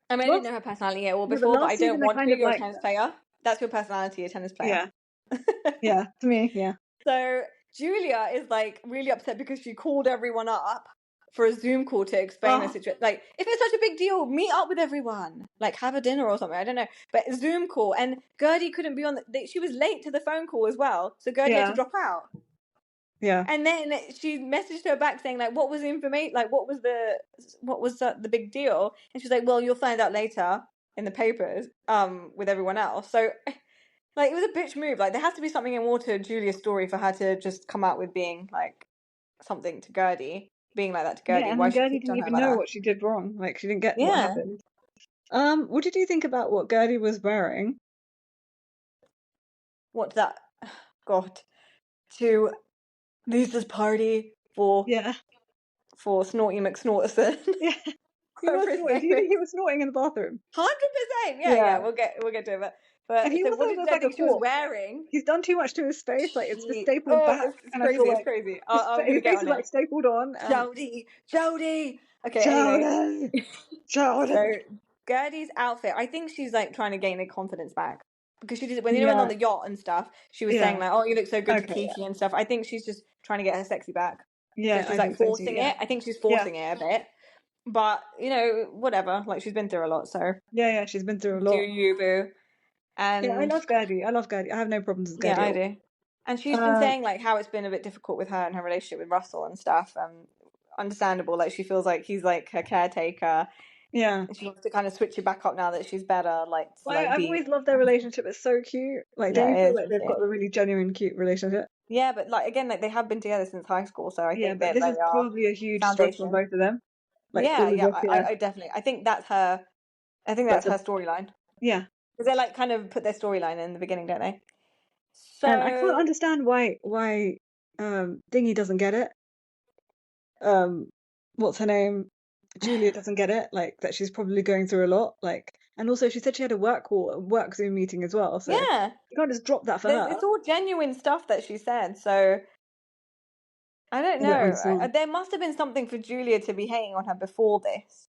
I mean, I didn't Last know her personality at all yeah, but before, but I last don't season I want to. kind of You're a liked tennis her. player. That's your personality, a tennis player. Yeah. Yeah, to me, yeah. So Julia is like really upset because she called everyone up for a Zoom call to explain the Oh, situation. Like, if it's such a big deal, meet up with everyone. Like, have a dinner or something. I don't know. But Zoom call, and Gertie couldn't be on. She was late to the phone call as well, so Gertie had to yeah, drop out. yeah. And then she messaged her back saying like, "What was the information? Like, what was the big deal?" And she's like, "Well, you'll find out later in the papers, with everyone else." So. Like, it was a bitch move. Like, there has to be something in Water Julia's story for her to just come out with being, like, something to Gertie. Being like that to Yeah, Gertie. and Why then she Gertie picked didn't on her even like know that. what she did wrong. Like she didn't get what Yeah. happened. What did you think about what Gertie was wearing? What's that? God. To Lisa's party for Yeah. Snorty McSnorterson. Yeah. He was Whatever his snorting. name is. He was snorting in the bathroom. 100%. Yeah, Yeah. yeah. We'll get to it. And he So what also did looks I like a think she was corpse. wearing? He's done too much to his face. Like it's just stapled Oh, back, it's and I crazy. feel It's like crazy. I'm gonna his get face is on like it. stapled on. And Jody. Okay. Anyway. Jodie, Jodie. So Gertie's outfit, I think she's like trying to gain her confidence back because she did when went on Yeah. the yacht and stuff. She was saying Yeah. like, "Oh, you look so good to Okay. Kiki and stuff." I think she's just trying to get her sexy back. So Yeah, she's I like think so too. forcing Yeah. it. I think she's Yeah. forcing it a bit, but whatever. Like she's been through a lot, so Yeah. Yeah. She's been through a do lot. you, boo? Yeah, I And love Gertie. I love Gertie. I have no problems with yeah, Gertie at I all. do. And she's been saying like how it's been a bit difficult with her and her relationship with Russell and stuff. Understandable. Like she feels like he's like her caretaker. Yeah. And she wants to kind of switch it back up now that she's better, like to like I've be. always loved their relationship. It's so cute. Like, don't Yeah, you it feel is like they've cute. got a really genuine, cute relationship? Yeah, but like again, like they have been together since high school, so I Yeah, think but that this they is are probably a huge struggle for foundation. both of them. Like, Yeah, all of yeah, this, yeah. I definitely, I think that's her. I think That's that's a, her storyline yeah. because they like kind of put their storyline in the beginning, don't they? And I can't So understand why Dingy doesn't get it. What's her name? Julia doesn't get it, like that she's probably going through a lot. Like, and also she said she had a work Zoom meeting as well, so yeah, you can't just drop that for her. it's all genuine stuff that she said. So I don't I don't know. understand. There must have been something for Julia to be hating on her before this.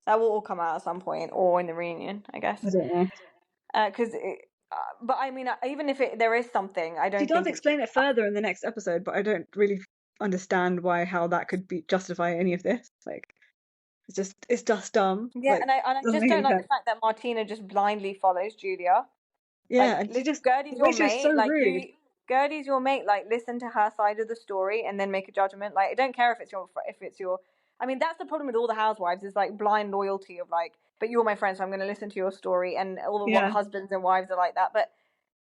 That will all come out at some point, or in the reunion, I guess. I don't know. Because, but I mean, even if there is something, I She don't does think it's. explain it further in the next episode, but I don't really understand how that could be justify any of this. Like, it's just dumb. Yeah, Like, and I doesn't just make don't any like the sense. fact that Martina just blindly follows Julia. Yeah, Like, and she listen, just the Gertie's way your she was so mate. Like rude. Gertie's your mate. Like, listen to her side of the story and then make a judgment. Like, I don't care if it's your. I mean, that's the problem with all the housewives is like blind loyalty of like, but you're my friend, so I'm going to listen to your story. And all the Yeah, husbands and wives are like that. But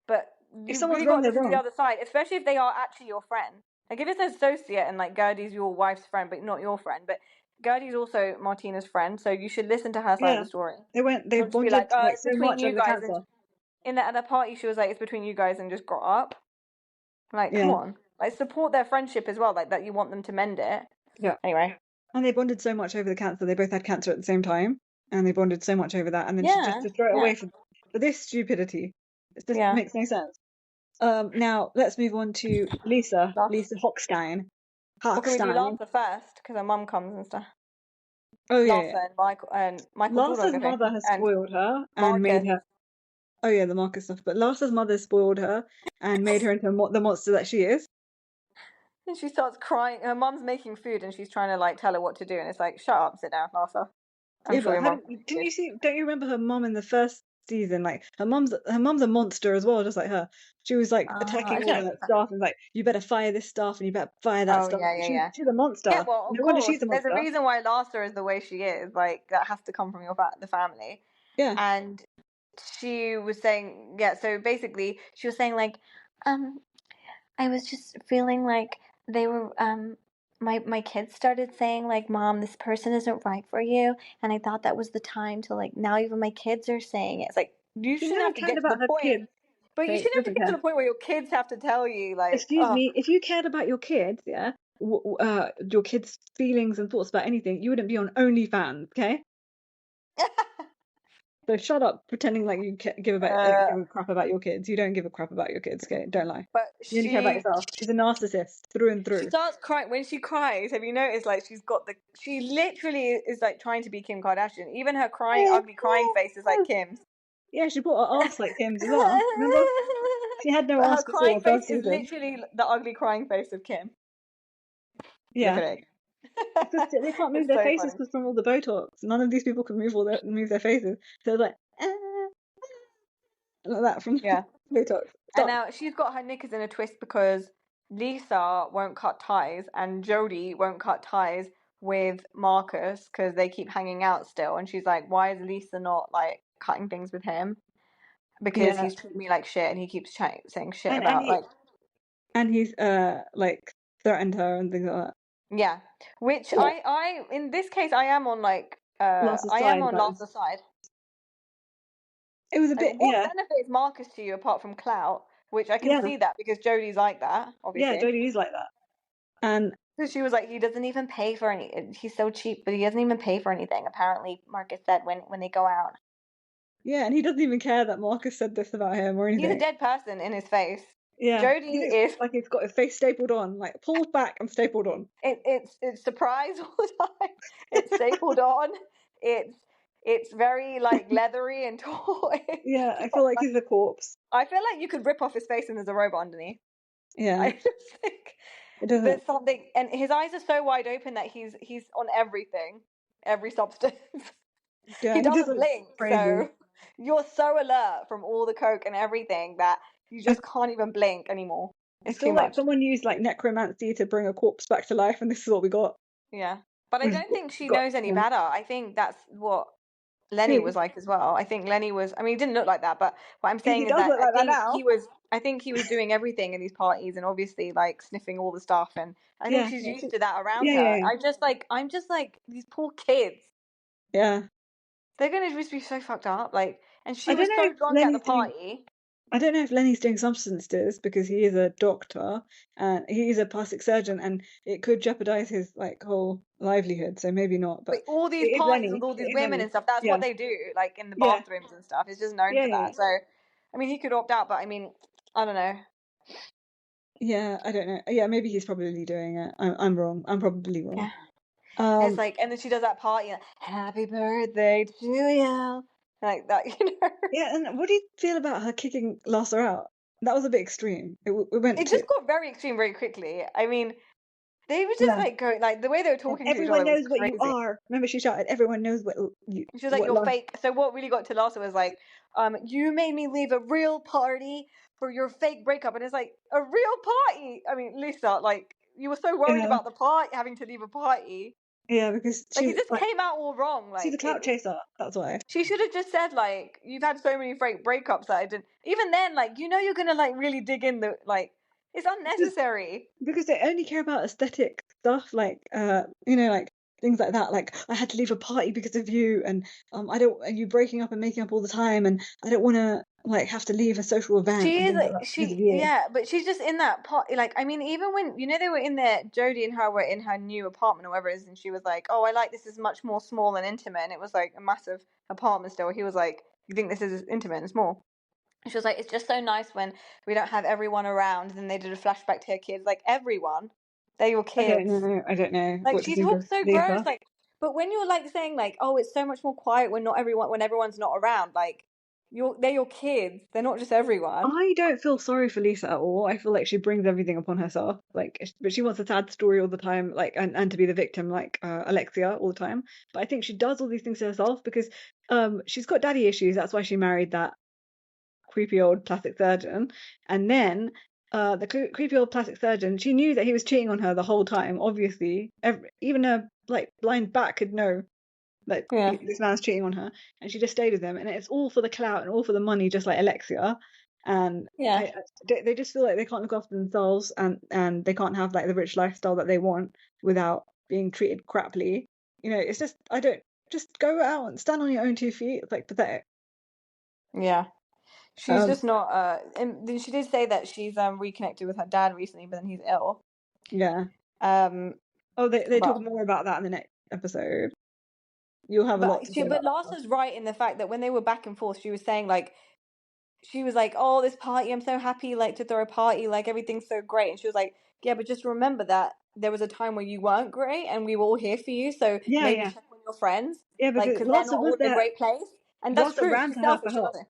if you've someone's really got wrong, to they're listen to the wrong. other side, especially if they are actually your friend. Like, if it's an associate and like Gertie's your wife's friend, but not your friend, but Gertie's also Martina's friend, so you should listen to her side of Yeah, the story. they Not just be like, bonded oh, like it's so between much you over the guys. And cancer. at the party, she was like, it's between you guys, and just got up. Like, come Yeah, on. Like, support their friendship as well, like that you want them to mend it. yeah. Anyway. And they bonded so much over the cancer. They both had cancer at the same time, and they bonded so much over that. And then she just Yeah. to throw it Yeah. away for this stupidity. It just Yeah. makes no sense. Now let's move on to Lisa. Lisa Hochstein. Or can we do Hochstein. Larsa first? Because her mum comes and stuff. Oh yeah, yeah. Larsa and Michael Jordan, Larsa's I think. mother has And spoiled her and made Marcus. her. Oh yeah, the Marcus stuff. But Larsa's mother spoiled her and made her into the monster that she is. And she starts crying. Her mum's making food and she's trying to like tell her what to do. And it's like, shut up, sit down, Larsa. I'm Yeah, sure but your mum. didn't you see? Don't you remember her mum in the first season? Like her mum's a monster as well, just like her. She was like I attacking all don't the know. staff and like, you better fire this staff and you better fire that Oh, staff. yeah, yeah, yeah. She's a monster. Yeah, well, of No wonder course. she's a There's a monster. reason why Larsa is the way she is. Like, that has to come from the family. Yeah. And she was saying, yeah, so basically, she was saying, like, I was just feeling like they were, my kids started saying, like, Mom, this person isn't right for you. And I thought that was the time to, like, now even my kids are saying it. It's like, you She shouldn't never have to cared get to the about her point. kids. But you Okay, shouldn't have to doesn't get to care. the point where your kids have to tell you, like, Excuse oh. me, if you cared about your kids, yeah, your kids' feelings and thoughts about anything, you wouldn't be on OnlyFans, okay? So shut up, pretending like you give a crap about your kids. You don't give a crap about your kids, okay? Don't lie. But You only care about yourself. She's a narcissist through and she through. starts crying when she cries. Have you noticed? Like she literally is like trying to be Kim Kardashian. Even her ugly crying face is like Kim's. Yeah, she bought her ass like Kim's as well. Remember? She had no But her ass crying before face first is season. literally the ugly crying face of Kim. Look Yeah. at it. Because they can't move It's their so faces funny. because from all the Botox. None of these people can move their faces. So it's like, like that from Yeah. Botox. And Stop. now she's got her knickers in a twist because Lisa won't cut ties and Jodie won't cut ties with Marcus because they keep hanging out still. And she's like, why is Lisa not like cutting things with him? Because Yeah. he's treating me like shit and he keeps saying shit And about like. and he's like threatened her and things like that. Yeah. Which Yeah. I in this case I am on like Larsa's I am side on about this. Larsa's side. It was a bit, What yeah. benefit is Marcus to you apart from clout? Which I can Yeah. see that because Jodie's like that, Yeah, obviously. Jodie is like that. And So she was like, he doesn't even pay for any. He's so cheap, but he doesn't even pay for anything. Apparently, Marcus said when they go out. yeah, and he doesn't even care that Marcus said this about him or He's a anything. dead person in his face. Yeah. He Jodie looks is. like he's got his face stapled on, like pulled back and stapled on. It's surprise all the time. It's stapled on. It's very like leathery and tall. Yeah, I feel like he's a corpse. I feel like you could rip off his face and there's a robot underneath. Yeah. I just think It doesn't. there's something, and his eyes are so wide open that he's on everything, every substance. Yeah, He he doesn't doesn't blink, crazy. so you're so alert from all the coke and everything that you just can't even blink anymore. It's I feel too like much. someone used like necromancy to bring a corpse back to life, and this is what we got. Yeah, but I don't think she Got knows any him. better. I think that's what Lenny was like as well. I think Lenny was. I mean, he didn't look like that, but what I'm saying He is does that look like that now. I think he was doing everything in these parties and obviously like sniffing all the stuff. And I think Yeah, she's used to that around yeah, her. yeah, I'm just like these poor kids. yeah. They're gonna just be so fucked up. Like, and I she don't was know so if drunk at the Lenny's doing. party. I don't know if Lenny's doing substances because he is a doctor and he's a plastic surgeon, and it could jeopardize his like whole livelihood. So maybe not. But But all it these is parties with Lenny. all It these is women Lenny. and stuff, that's Yeah, what they do, like in the yeah, bathrooms and stuff. It's just known yeah, for yeah, that. So, I mean, he could opt out, but I mean, I don't know. yeah. I don't know. Yeah, maybe he's probably doing it. I'm wrong. I'm probably wrong. Yeah. And it's Um, like, and then she does that party, like, happy birthday to you. Like that, you know? yeah. And what do you feel about her kicking Larsa out? That was a bit extreme. It went It to just got very extreme very quickly. I mean, they were just yeah. like going, like the way they were And talking to each everyone other was knows what you crazy. are. Remember, she shouted, "Everyone knows She was like, what you're Larsa." fake. So what really got to Larsa was like, you made me leave a real party for your fake breakup. And it's like, a real party? I mean, Lisa, like, you were so worried Yeah, about the party, having to leave a party. yeah. Because Like, she's it just like came out all wrong. she's a Like, clout chaser. That's why. she should have just said, like, you've had so many fake breakups that I didn't. Even then, like, you know, you're gonna, like, really dig in the, like, it's unnecessary. Because they only care about aesthetic stuff, like like things like that. Like I had to leave a party because of you, and I don't, and you breaking up and making up all the time, and I don't want to like have to leave a social event She and is, things like that because of you. yeah, but she's just in that part. Like, I mean, even when, you know, they were in there, Jodie and her were in her new apartment or whatever it is, and she was like, oh, I like this is much more small and intimate. And it was like a massive apartment still. He was like, you think this is intimate and small? And she was like, it's just so nice when we don't have everyone around. And then they did a flashback to her kids, like, everyone, they're your I don't kids. know. I don't know Like, what to she think talks of so gross. Lisa. Like, but when you're like saying like, oh, it's so much more quiet when not everyone, when everyone's not around, like, they're your kids. They're not just everyone. I don't feel sorry for Lisa at all. I feel like she brings everything upon herself. Like, but she wants a sad story all the time, like, and to be the victim, like Alexia all the time. But I think she does all these things to herself because she's got daddy issues. That's why she married that creepy old plastic surgeon. And then the creepy old plastic surgeon, she knew that he was cheating on her the whole time. Obviously, even a like blind bat could know that Yeah. this man's cheating on her, and she just stayed with him. And it's all for the clout and all for the money, just like Alexia. And Yeah. they just feel like they can't look after themselves, and they can't have like the rich lifestyle that they want without being treated crappily. It's just I don't just go out and stand on your own 2 feet. It's like pathetic. Yeah. She's Um, just not. And then she did say that she's reconnected with her dad recently, but then he's ill. yeah. Um, Oh, they talk but more about that in the next episode. You'll have a lot to say but about that. Larsa's right in the fact that when they were back and forth, she was saying like, she was like, oh, this party, I'm so happy like to throw a party, like everything's so great, and she was like, yeah, but just remember that there was a time where you weren't great, and we were all here for you, so Yeah, maybe yeah, check on your friends, yeah. like Because because they're Larsa not was all in a there. great place, and that's Larsa true. ran She's to her for selfish. She help, wasn't.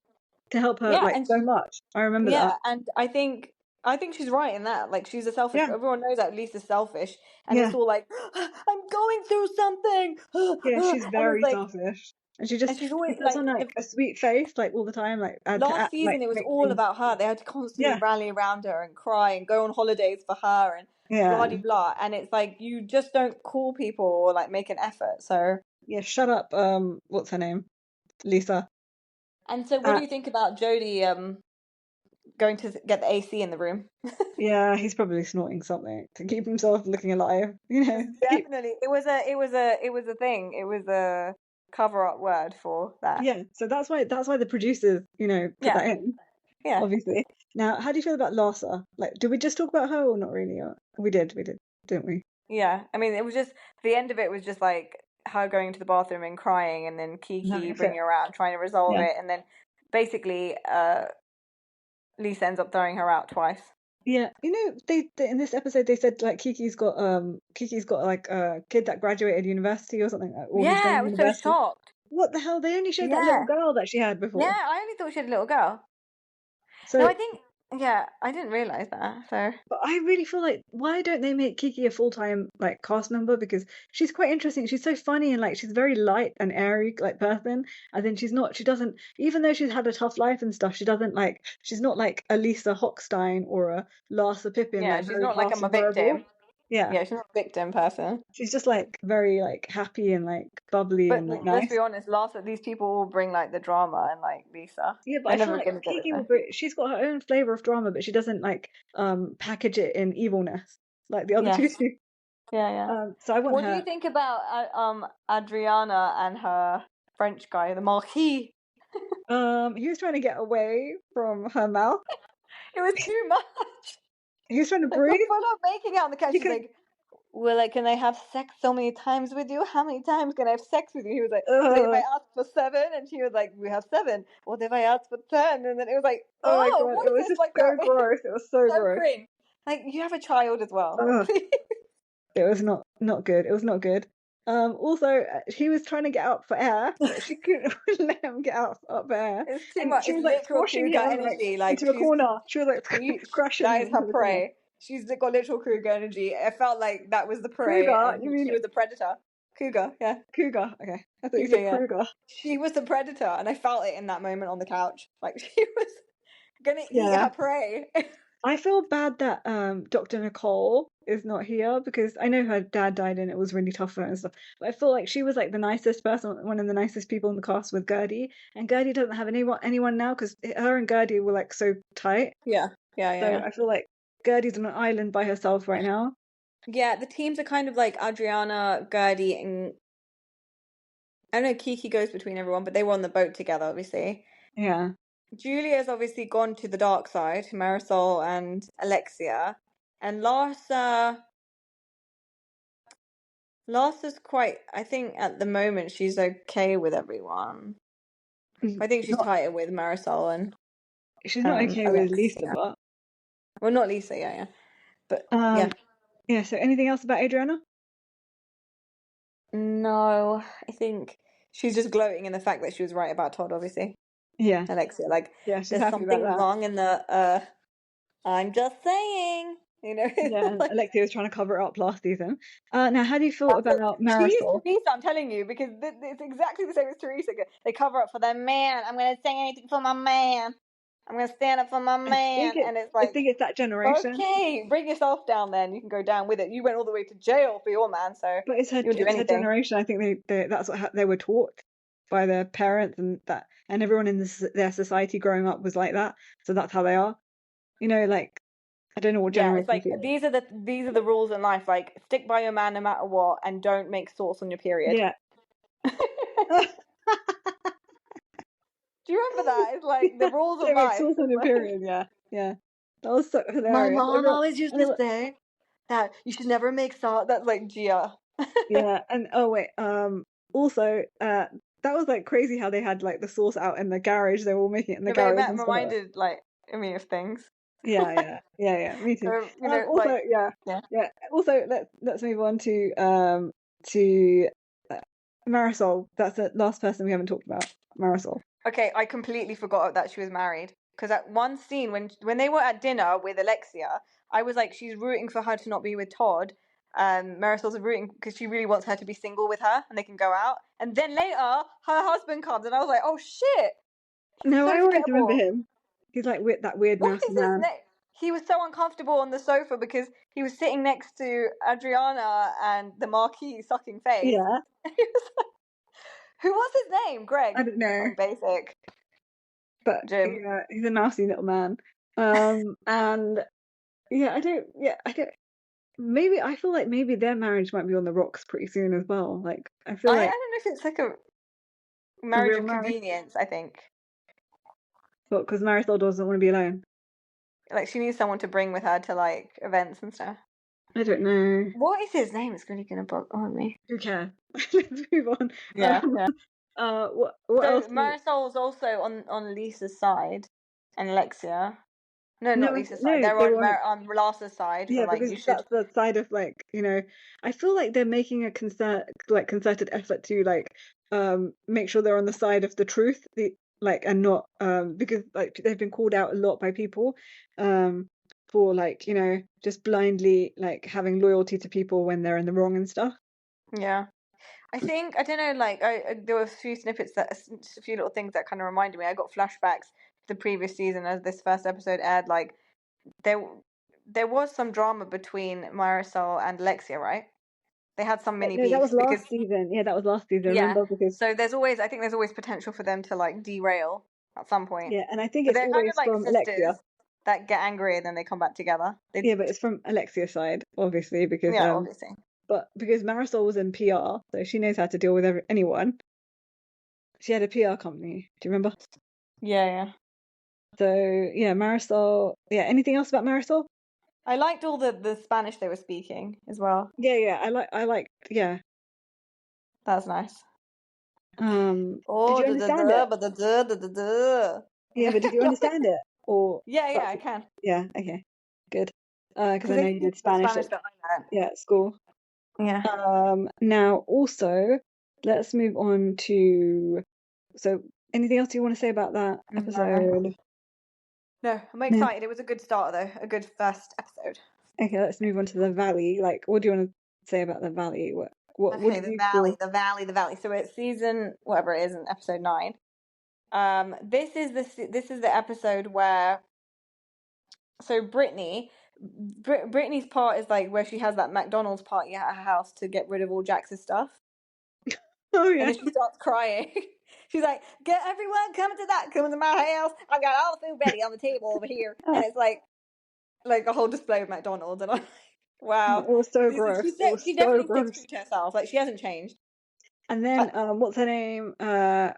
to help her Yeah, like and so much. I remember that. yeah, and I think she's right in that. Like, she's a selfish. Yeah, Everyone knows that Lisa's selfish, and yeah, it's all like, I'm going through something, yeah. She's and it's very like, selfish, and and she's she always puts like on like the a sweet face like all the time, like to last act like season. It was make all things. about her. They had to constantly Yeah, rally around her and cry and go on holidays for her and blah yeah, de blah. And it's like you just don't call people or like make an effort. So, yeah. Shut up. What's her name? Lisa. and so, what Uh, do you think about Jodie going to get the AC in the room? yeah, he's probably snorting something to keep himself looking alive. To keep. Definitely, it was a thing. It was a cover up word for that. Yeah, so that's why the producers, put Yeah, that in, yeah, obviously. Now, how do you feel about Larsa? Like, did we just talk about her or not really? Or we did, didn't we? yeah. I mean, it was just the end of it was just like her going to the bathroom and crying, and then And having Kiki a fit. bringing her around, trying to resolve Yeah. it, and then basically, Lisa ends up throwing her out twice. Yeah, they in this episode they said like Kiki's got like a kid that graduated university or something, or he's Yeah, going I to was so university. shocked. What the hell? They only showed that little Yeah, girl that she had yeah. before. I only thought she had a little girl. No, So I think yeah, I didn't realize that. So but I really feel like why don't they make Kiki a full-time like cast member? Because she's quite interesting. She's so funny and like she's very light and airy like person. And then she doesn't, even though she's had a tough life and stuff, she's not like a Lisa Hochstein or a Larsa Pippen, yeah, like she's very not like I'm harsh a and horrible. victim. Yeah. Yeah, she's not a victim person. She's just like very like happy and like bubbly But and like let's nice. be honest, Larsa, these people will bring like the drama and like Lisa. Yeah, but They're I feel never like gonna get it Kiki will though. bring, she's got her own flavor of drama, but she doesn't like package it in evilness like the other two Yes. do. Yeah, yeah. So I want What do you her. think about Adriana and her French guy, the Marquis? He was trying to get away from her mouth. It was too much. He was trying to Like, we're breathe. full of making out on the couch. He She's could. like, well, like, can I have sex so many times with you? How many times can I have sex with you? He was like, but if I ask for 7, and she was like, we have 7. What if I ask for 10? And then it was like, Oh my oh, god, what it is was this? just Like so gross. It was so so gross. cringe. Like, you have a child as well. Ugh. It was not good. It was not good. Also, he was trying to get out for air, but she couldn't let him get out up for air, It's too and much. she It's was like literal squashing cougar him like energy. Like, into a corner. She was like crushing that him is her into the corner. prey. She's got literal cougar energy. I felt like that was the prey, Kruger, and you mean she was the predator. Cougar, yeah. Cougar? Okay, I thought you Cougar, said yeah. Kruger. She was the predator, and I felt it in that moment on the couch. Like, she was gonna eat Yeah, her prey. I feel bad that Dr. Nicole is not here because I know her dad died and it was really tough for her and stuff. But I feel like she was like the nicest person, one of the nicest people in the cast with Gertie, and Gertie doesn't have anyone now because her and Gertie were like so tight. Yeah, yeah, So yeah. I feel like Gertie's on an island by herself right now. Yeah, the teams are kind of like Adriana, Gertie, and I don't know, Kiki goes between everyone, but they were on the boat together, obviously. Yeah. Julia's obviously gone to the dark side, Marisol and Alexia. And Larsa's quite, I think at the moment she's okay with everyone. I think she's Not tighter with Marisol and she's not okay with Lisa, Alexia. but Well, not Lisa, yeah. But yeah. um yeah, so anything else about Adriana? No, I think she's just gloating in the fact that she was right about Todd, obviously. Yeah. Alexia, like, Yeah, she's there's happy about something that. wrong in the, I'm just saying, Yeah, and like, Alexia was trying to cover it up last season. Now how do you feel that's it. about She is Marisol? Teresa, I'm telling you, because it's exactly the same as Teresa. They cover up for their man. I'm going to say anything for my man. I'm going to stand up for my man. And it's I like, think it's that generation. okay, bring yourself down then. You can go down with it. You went all the way to jail for your man, so But you'll do it's her anything. generation. I think that's what they were taught by their parents and everyone in their society growing up was like that. So that's how they are. You know, like I don't know what Yeah, it's generation like she is. these are the rules in life. Like, stick by your man no matter what, and don't make sauce on your period. Yeah. Do you remember that? It's like the rules of Don't make life. sauce on It's your like, period. Yeah, yeah. That was so my hilarious. mom always used And to say that you should never make sauce. That's like Gia. yeah, and oh wait, also, that was like crazy how they had like the sauce out in the garage. They were all making it in the No, but garage it and stuff. reminded like me of things. Yeah. Me too. So, Also, like, yeah, yeah. yeah. Also, let's move on to Marisol. That's the last person we haven't talked about. Marisol. Okay, I completely forgot that she was married. Because at one scene when they were at dinner with Alexia, I was like, she's rooting for her to not be with Todd. Marisol's rooting because she really wants her to be single with her and they can go out. And then later, her husband comes, and I was like, oh shit, he's No, so I always remember forgettable. him. He's like that weird What mousy is his man. name? He was so uncomfortable on the sofa because he was sitting next to Adriana and the Marquis sucking face. Yeah, Who was his name? Greg. I don't know, Oh, basic. but Jim. yeah, he's a nasty little man. And yeah, I don't. Maybe I feel like maybe their marriage might be on the rocks pretty soon as well. Like I feel I like don't know if it's like a a marriage real of marriage, convenience, I think. but because Marisol doesn't want to be alone. Like, she needs someone to bring with her to, like, events and stuff. I don't know. What is his name? It's really gonna bother me. Who cares? Let's move on. Yeah, yeah. What So else? Marisol's also on Lisa's side, and Alexia. No, not Lisa's side. No, They're they on were on. Larsa's side for Yeah, like because you should. that's the side of like, I feel like they're making a concerted effort to like make sure they're on the side of the truth, and not because like they've been called out a lot by people for like, just blindly like having loyalty to people when they're in the wrong and stuff. Yeah. I think I don't know. Like, there were a few snippets a few little things that kind of reminded me. I got flashbacks to the previous season as this first episode aired. Like, there was some drama between Marisol and Alexia, right? They had some mini No, that was beef last because season. Yeah, that was last season. yeah. Remember? Because So I think there's always potential for them to like derail at some point. yeah, and I think But it's they're kind of always like from sisters Alexia. that get angry and then they come back together. Yeah, but it's from Alexia's side, obviously, because Yeah, obviously. but because Marisol was in PR, so she knows how to deal with anyone. She had a PR company. Do you remember? Yeah, yeah. So yeah, Marisol. Yeah, anything else about Marisol? I liked all the Spanish they were speaking as well. Yeah, I like. Yeah. That's nice. Did Oh, you understand it? Yeah, but did you understand it? Or yeah, that's I can. yeah, okay, good. Because I Because know they you speak did the Spanish Spanish that I learned. at school. Yeah. Now also let's move on to so anything else you want to say about that episode? No, I'm No. excited. It was a good start though. A good first episode. Okay, let's move on to the valley. Like, what do you want to say about the valley? What Okay, did the you valley, feel? the valley, the valley. So it's season whatever it is in episode 9. This is the episode where Brittany's part is like where she has that McDonald's party at her house to get rid of all Jax's stuff, Oh and yeah, then she starts crying. She's like, "Get everyone come to my house. I've got all the food ready on the table over here," and it's like a whole display of McDonald's, and I'm like, it wow, was so this is gross. It was she so definitely sticks gross. true to herself. Like she hasn't changed. And then what's her name? She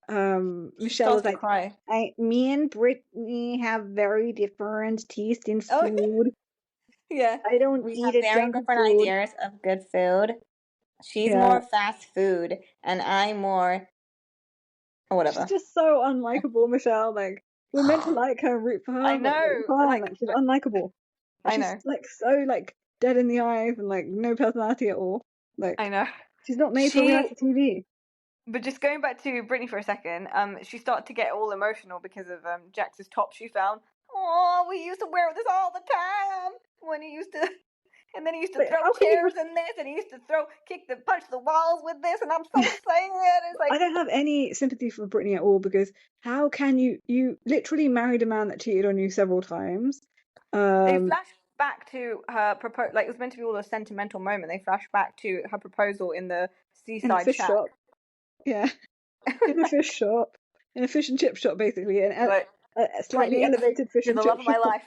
Michelle starts was to like, cry. me and Brittany have very different taste in Oh food. yeah, I don't we eat have a very junk different food. ideas of good food. She's Yeah, more fast food, and I'm more or she's whatever. just so unlikable, Michelle. Like, we're meant to like her and root for I her, but know, we can't. like Like, she's unlikable. Like, I she's know, like so like dead in the eyes and like no personality at all. I Like, know. she's not made for She, reality TV. but just going back to Brittany for a second, she started to get all emotional because of Jax's top she found. Oh, we used to wear this all the time when he used to, and then he used to Like, throw how can you? chairs in this, and he used to punch the walls with this, and I'm so sad. It's I like don't have any sympathy for Brittany at all because how can you literally married a man that cheated on you several times? they Um, flash back to her proposal. Like it was meant to be all a sentimental moment. They flash back to her proposal in the in a seaside fish shack. shop. Yeah, in a fish shop, in a fish and chip shop, basically, and Like, a slightly Brittany, elevated fish you're and the chip love of my shop. life.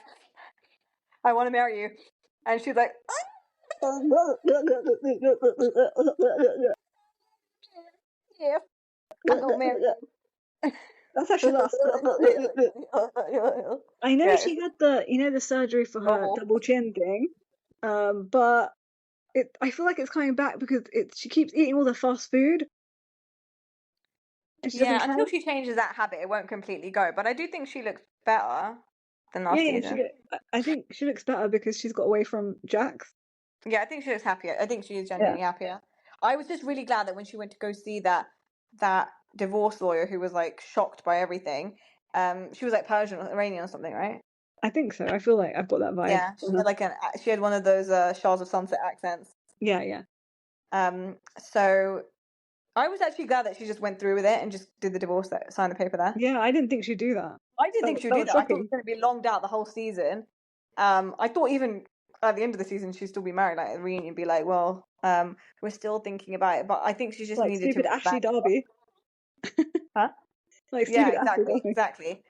I want to marry you. And she's like, yeah, I'm gonna marry you. That's how she laughs. I know Yeah, she had the surgery for her awful. double chin thing, but I feel like it's coming back because she keeps eating all the fast food and she doesn't Yeah, care. until she changes that habit, it won't completely go. But I do think she looks better than last Yeah, season. I think she looks better because she's got away from Jax. Yeah, I think she looks happier. I think she is Yeah, genuinely happier. I was just really glad that when she went to go see that divorce lawyer who was like shocked by everything. She was like Persian or Iranian or something, right? I think so. I feel like I've got that vibe. Yeah, she had one of those Shahs of Sunset accents. Yeah, yeah. So I was actually glad that she just went through with it and just did the divorce, signed the paper there. Yeah, I didn't think she'd do that. I didn't think she would That do was that. I thought it shocking. was going to be longed out the whole season. I thought even at the end of the season she'd still be married, like at the reunion, be like, well, we're still thinking about it. But I think she just Like needed to stupid Ashley revamp. Darby. Huh? Like Yeah, stupid Ashley Darby. exactly.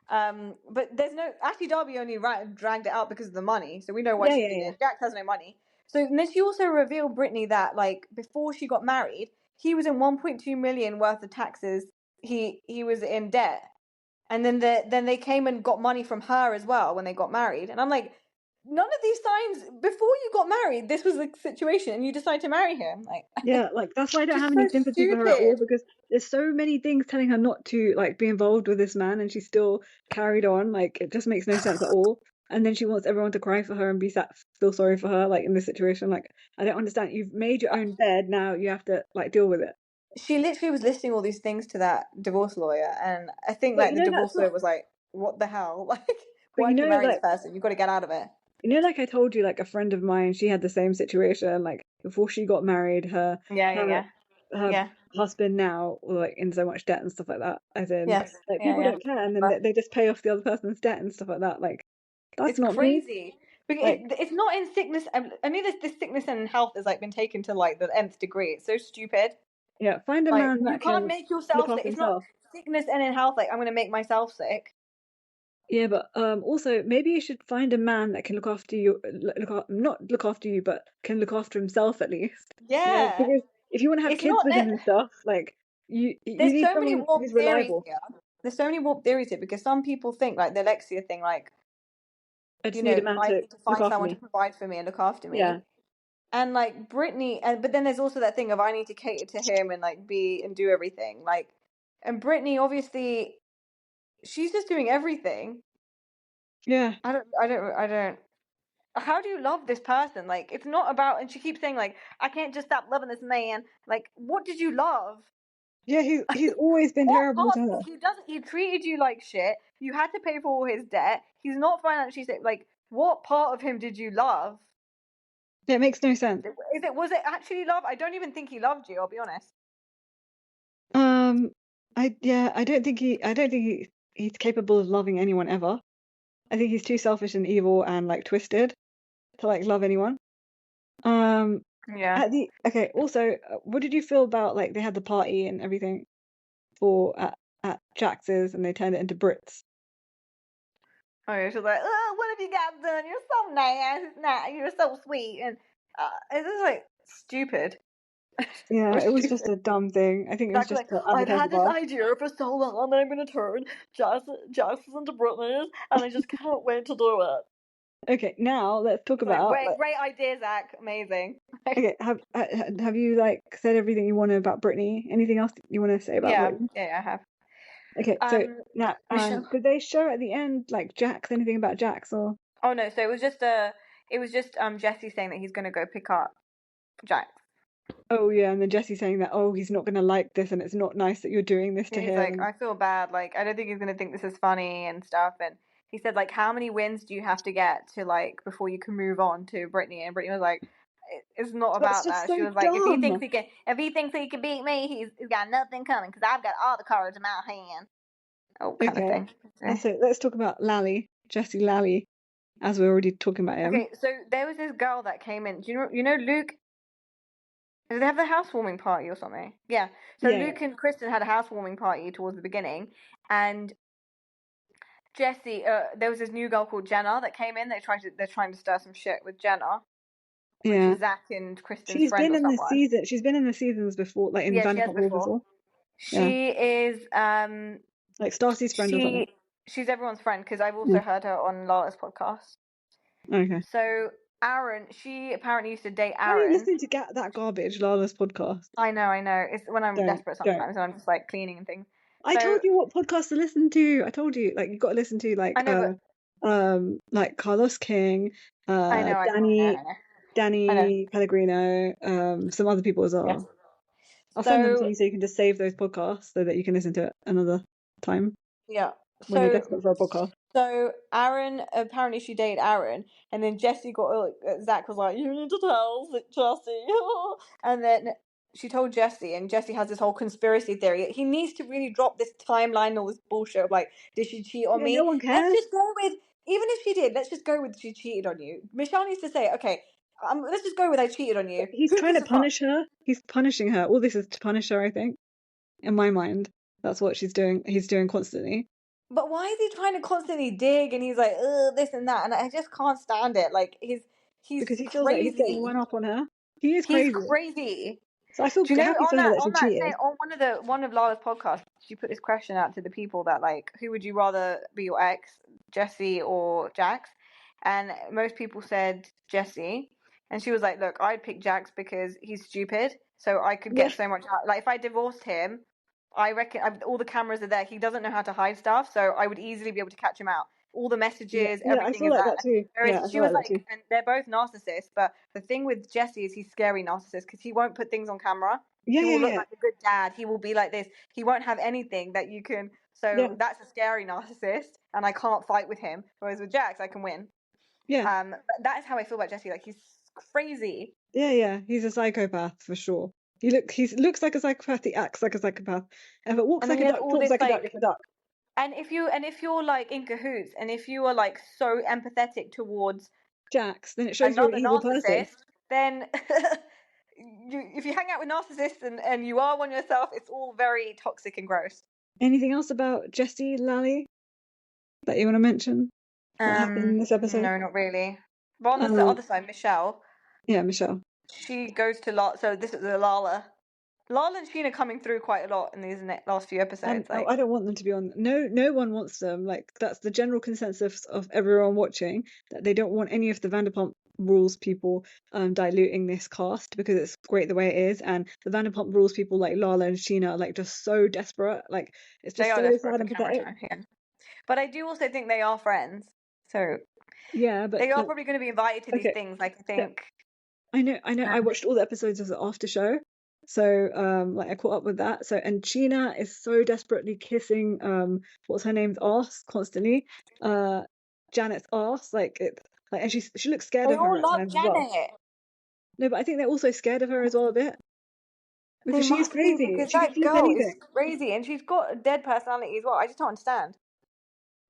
But there's no Ashley Darby only dragged it out because of the money, so we know why Yeah, she yeah, did yeah. it. Jack has no money, so and then she also revealed Brittany that like before she got married, he was in 1.2 million worth of taxes. He was in debt, and then they came and got money from her as well when they got married, and I'm like. None of these signs before you got married. This was the situation, and you decided to marry him. Like, Yeah, like that's why I don't just have so any sympathy for her at all stupid. because there's so many things telling her not to like be involved with this man and she still carried on. Like it just makes no sense at all. And then she wants everyone to cry for her and be feel sorry for her like in this situation. Like I don't understand. You've made your own bed, now you have to like deal with it. She literally was listing all these things to that divorce lawyer, and I think But like the divorce lawyer was like, "What the hell? Like, but why did you marry this person? You've got to get out of it." like I told you, like a friend of mine, she had the same situation. Like before she got married, her her Yeah. husband now like in so much debt and stuff like that. As in, Yes. like Yeah. people Yeah. don't care, and then they just pay off the other person's debt and stuff like that. Like That's It's not me. crazy. Because Like, it's not in sickness. I mean, this sickness and health has like been taken to like the nth degree. It's so stupid. yeah, find a Like man you that can't can make look yourself sick. after It's not himself. sickness and in health. Like I'm gonna make myself sick. Yeah, but also maybe you should find a man that can look after you, not look after you, but can look after himself at least. You know, Yeah, because if you want to have it's kids not. with him and stuff, like you There's need so many someone who's warped theories reliable. here. There's so many warped theories here because some people think like the Alexia thing, like I just need a man I to need to look find after someone to me. provide for me and look after Yeah, me. And like Brittany, but then there's also that thing of I need to cater to him and like be and do everything. Like, and Brittany obviously she's just doing everything. yeah, I don't. How do you love this person? Like, it's not about. And she keeps saying like, I can't just stop loving this man. Like, what did you love? yeah. He's always been What terrible to part? her. He doesn't. He treated you like shit. You had to pay for all his debt. He's not financially safe. Like, what part of him did you love? Yeah, it makes no sense. Was it actually love? I don't even think he loved you. I'll be honest. I don't think he's capable of loving anyone ever. I think he's too selfish and evil and like twisted to like love anyone. Yeah. Also, what did you feel about like they had the party and everything for at Jax's and they turned it into Brits? Oh, yeah, she's like, oh, what have you guys done? You're so nice. Nah, you're so sweet. And it's just like stupid. Yeah, So it was just stupid. a dumb thing. I think it was Exactly just like, to I've advertise the had this bar. idea for so long that I'm going to turn Jackson's into Britney's, and I just can't wait to do it. Okay, now let's talk It's like, about great idea, Zach. Amazing. okay, have you like said everything you want to about Brittany? Anything else you want to say about Yeah, Brittany? yeah, I have. Okay, so now Michelle. did they show at the end like Jax anything about Jax or Oh no, so it was just Jesse saying that he's going to go pick up Jack. oh yeah, and then Jesse saying that oh he's not gonna like this and it's not nice that you're doing this to He's like, him. I feel bad. Like, I don't think he's gonna think this is funny and stuff. And he said, like, how many wins do you have to get to like before you can move on to Brittany? And Brittany was like, it's not That's about just that. She so was like, dumb. if he thinks he can beat me, he's got nothing coming because I've got all the cards in my hand. Oh, kind of Okay, thing. that's it. Let's talk about Jesse Lally, as we're already talking about him. Okay, so there was this girl that came in. Do you know Luke? Did they have the housewarming party or something? Yeah. So Yeah, Luke and Kristen had a housewarming party towards the beginning, and Jesse, there was this new girl called Jenna that came in. They're trying to stir some shit with Jenna, which yeah. is Zach and Kristen's friend or someone. She's been in the seasons before, like in Yeah, she has Vanderpump Rules before. before. Yeah, She is like Stacy's friend or something. she's everyone's friend because I've Yeah. also heard her on Lala's podcast. Okay. So Aaron, she apparently used to date Why are you Aaron. listening to that garbage, Lala's podcast? I know. It's when I'm desperate Don't. sometimes and I'm just like cleaning and things. I So told you what podcast to listen to. I told you, like, you got to listen to I know, like Carlos King, I know. Danny Pellegrino, some other people as Yes. well. I'll send them to you so you can just save those podcasts so that you can listen to it another time Yeah. when you're desperate for a podcast. So Aaron, apparently she dated Aaron, and then Jesse Zach was like, you need to tell Jesse, and then she told Jesse, and Jesse has this whole conspiracy theory. He needs to really drop this timeline and all this bullshit of like, did she cheat on Yeah, me? no one Let's cares. just go with, even if she did, let's just go with she cheated on you. Michelle needs to say, okay, let's just go with I cheated on you. He's Who trying gives to a fuck? punish her. He's punishing her. All this is to punish her, I think. In my mind, that's what she's doing. He's doing constantly. But why is he trying to constantly dig? And he's like, this and that, and I just can't stand it. Like he's Because he feels like he's getting crazy. one up on her. He is He's crazy. crazy. So I feel Do you know happy for her that she on that cheated. same on one of Lala's podcasts, she put this question out to the people that like, who would you rather be your ex, Jesse or Jax? And most people said Jesse, and she was like, look, I'd pick Jax because he's stupid, so I could Yeah, get so much out. Like if I divorced him, I reckon all the cameras are there. He doesn't know how to hide stuff, so I would easily be able to catch him out. All the messages, yeah. I everything feel is like there. that too. Whereas Yeah, I she feel was like that like, too. and they're both narcissists, but the thing with Jesse is he's scary narcissist because he won't put things on camera. Yeah, He yeah, will look yeah, like a good dad. He will be like this. He won't have anything that you can. yeah, So that's a scary narcissist, and I can't fight with him. Whereas with Jax, I can win. yeah, But that is how I feel about Jesse. Like he's crazy. yeah. He's a psychopath for sure. He looks like a psychopath. He acts like a psychopath. And if it walks And then like a he has duck, all talks this like a duck, like, it's a duck. And if you're like in cahoots, and if you are like so empathetic towards Jax, then it shows you're an another evil person. narcissist, then if you hang out with narcissists and you are one yourself, it's all very toxic and gross. Anything else about Jessie Lally that you want to mention? What happened in this episode? No, not really. But on the other side, Michelle. Yeah, Michelle. She goes to so this is the Lala. Lala and Sheena coming through quite a lot in these last few episodes. And I don't want them to be on. No one wants them. Like, that's the general consensus of everyone watching, that they don't want any of the Vanderpump Rules people diluting this cast, because it's great the way it is. And the Vanderpump Rules people like Lala and Sheena are like just so desperate. Like, it's just so sad and pathetic. Yeah. But I do also think they are friends. So yeah, but they are probably going to be invited to these things. Like, I think. I know. I watched all the episodes as an after show. So like I caught up with that. So, and Sheena is so desperately kissing what's her name's ass constantly. Janet's ass. Like it like, and she looks scared of her at times as well. No, but I think they're also scared of her as well a bit. Because she's crazy. Because she that can flip girl anything. is crazy, and she's got a dead personality as well. I just don't understand.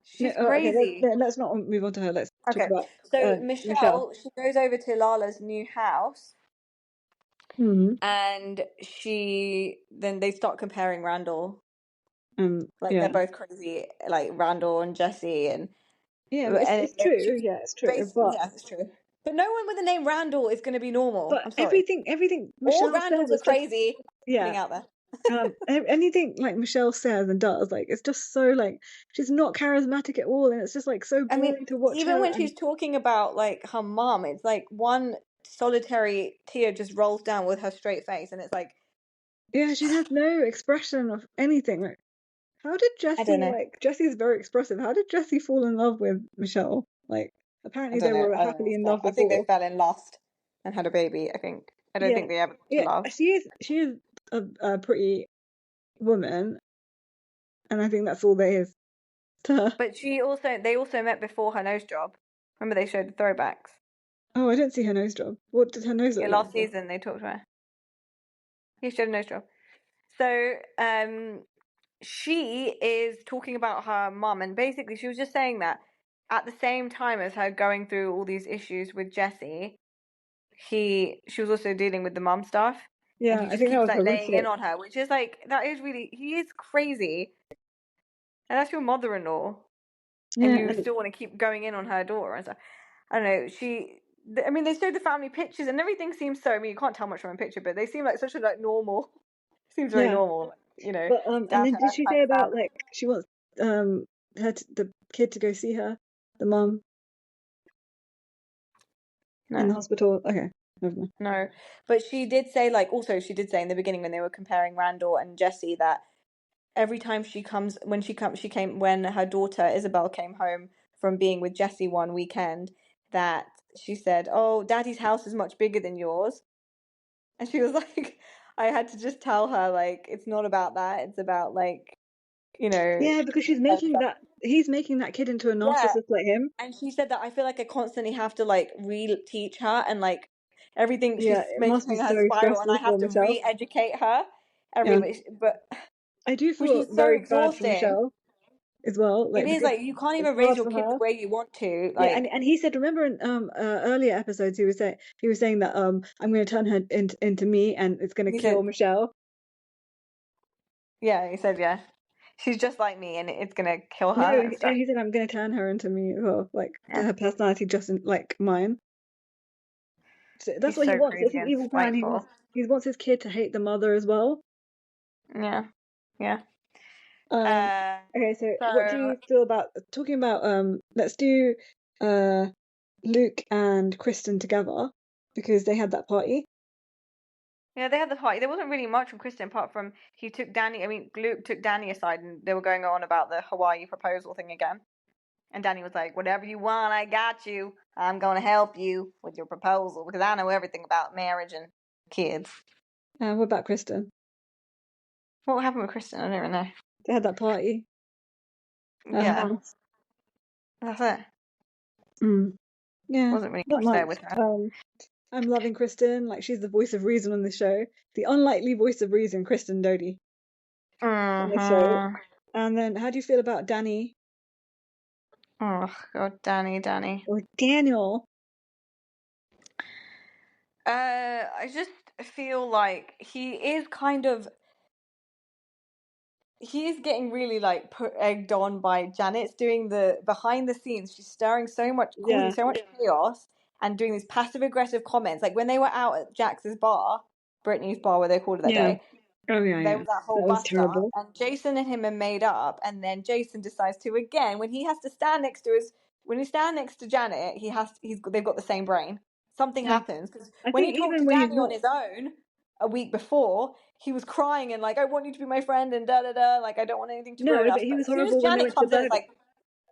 She's crazy. Okay, let's not move on to her. Let's talk about Michelle. She goes over to Lala's new house. And then they start comparing Randall. They're both crazy, like Randall and Jesse, and it's true. Yeah, it's true. It's true. But no one with the name Randall is going to be normal. But I'm sorry. Everything Michelle all Randalls are crazy. Yeah, out there. Anything like Michelle says and does, like, it's just so like she's not charismatic at all, and it's just like so boring to watch. Even when she's talking about like her mom, it's like one solitary tear just rolls down with her straight face, and it's like, yeah, she has no expression of anything. Like, how did Jesse? Like, Jesse's very expressive. How did Jesse fall in love with Michelle? Like, apparently they were happily in love before. I think they fell in lust and had a baby. I don't think they ever love. She is a pretty woman, and I think that's all there is to her. But they also met before her nose job. Remember, they showed the throwbacks. Oh, I didn't see her nose job. What did her nose look like? Last season they talked to her. He showed a nose job. So she is talking about her mum, and basically she was just saying that at the same time as her going through all these issues with Jesse, she was also dealing with the mum stuff. Yeah, I think that was like laying in on her, which is like, that is really, he is crazy, and that's your mother-in-law, and you still want to keep going in on her daughter and stuff. I don't know. They showed the family pictures and everything seems so. I mean, you can't tell much from a picture, but they seem like such a like normal. Seems very normal, you know. But and then did she say about like she wants the kid to go see her, the mum? In the hospital. Okay. No, but she did say in the beginning when they were comparing Randall and Jesse that every time when her daughter Isabel came home from being with Jesse one weekend, that she said, "Oh, Daddy's house is much bigger than yours," and she was like, "I had to just tell her like it's not about that. It's about like, you know." Yeah, because he's making that kid into a narcissist like him. And she said that I feel like I constantly have to like re-teach her and like everything she's making her spiral, and I have to re-educate her. But I do feel very bad for Michelle as well. Like, it is like you can't even raise your kid the way you want to. Like, and he said, remember in earlier episodes, he was saying that I'm going to turn her into me, and it's going to kill Michelle. Yeah, he said, yeah, she's just like me, and it's going to kill her. No, he said I'm going to turn her into me as well, like her personality just like mine. So that's what he wants. It's an evil plan. He wants his kid to hate the mother as well. Yeah. Okay, so what do you feel about talking about let's do Luke and Kristen together, because they had that party. Yeah, they had the party. There wasn't really much from Kristen apart from Luke took Danny aside and they were going on about the Hawaii proposal thing again. And Danny was like, "Whatever you want, I got you. I'm going to help you with your proposal because I know everything about marriage and kids." What about Kristen? What happened with Kristen? I don't even know. They had that party. Yeah. That's it. Yeah. Wasn't really much there with her. I'm loving Kristen. Like, she's the voice of reason on this show. The unlikely voice of reason, Kristen Doty. On this show. And then, how do you feel about Danny? Oh God, Danny. Or Daniel? I just feel like he is getting really like egged on by Janet's doing the behind the scenes. She's stirring so much, causing Yeah. so much chaos, and doing these passive aggressive comments. Like when they were out at Jax's bar, Brittany's bar, where they called it that Yeah. day. Oh yeah, There yeah. was that whole That was bust up, terrible. and Jason and him are made up, and then Jason decides to again when he has to stand next to Janet, they've got the same brain. Something Yeah. happens because I when he think talked to even when he's Danny on not. his own a week before, he was crying and like, I want you to be my friend and da da da, like I don't want anything to No, ruin but us. he But was as soon as horrible when they Janet went to the comes in, it's burger. like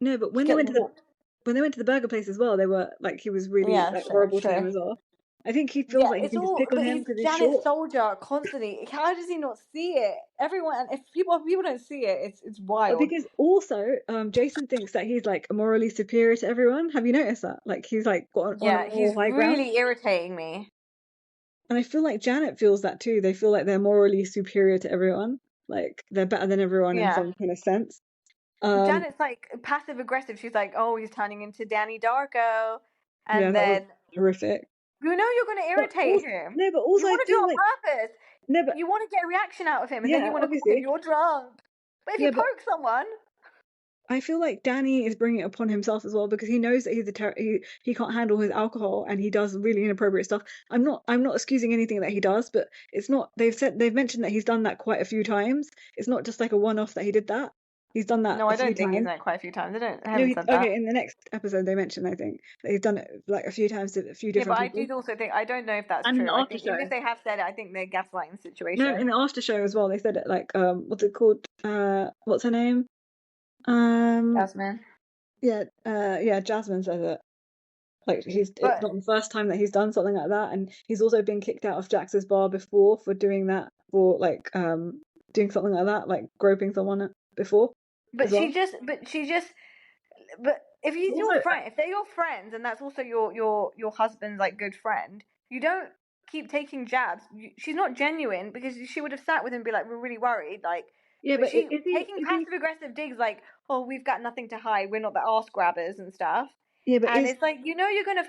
No, but she when they gets went to the walked. when they went to the burger place as well, they were like he was really Yeah, like sure, horrible to him true. as well. I think he feels Yeah, like he it's can just all, pick on but him he's because he's Janet's short. soldier constantly. How does he not see it? Everyone, if people don't see it, it's But wild. because also, Jason thinks that he's like morally superior to everyone. Have you noticed that? Like he's like got on a Yeah, moral he's high ground. really irritating me. And I feel like Janet feels that too. They feel like they're morally superior to everyone. Like they're better than everyone in Yeah. some kind of sense. Um, Janet's like passive aggressive. She's like, "Oh, he's turning into Danny Darko," yeah, and that was then horrific. you know you're going to But irritate also, him. no, but You also I want to do feel it like on purpose. no, but You want to get a reaction out of him, and then yeah, you want to call him, obviously, "You're drunk." But if you yeah, but poke someone, I feel like Danny is bringing it upon himself as well because he knows that he can't handle his alcohol and he does really inappropriate stuff. I'm not excusing anything that he does, but it's not. They've mentioned that he's done that quite a few times. It's not just like a one-off that he did that. He's done that no, a I few don't think he's times. done it quite a few times. I No, haven't said that. okay. In the next episode, they mentioned I think that he's done it like a few times to a few Yeah, but different I do people. also think I don't know if that's And in the true. I after think even if show, they have said it, I think they're gaslighting the no, situation. in the after show as well, they said it like what's it called? What's her name? Um, Jasmine. yeah, Jasmine says it. Like it's But not the first time that he's done something like that, and he's also been kicked out of Jax's bar before for doing that, for like doing something like that, like groping someone before as but well. she just but if he's Also, your friend, if they're your friends, and that's also your husband's like good friend, you don't keep taking jabs. She's not genuine because she would have sat with him and be like, "We're really worried." Like, yeah, but but she is he? taking Is he? passive aggressive digs like, "Oh, we've got nothing to hide. We're not the arse grabbers and stuff." Yeah, but And is it's like you're gonna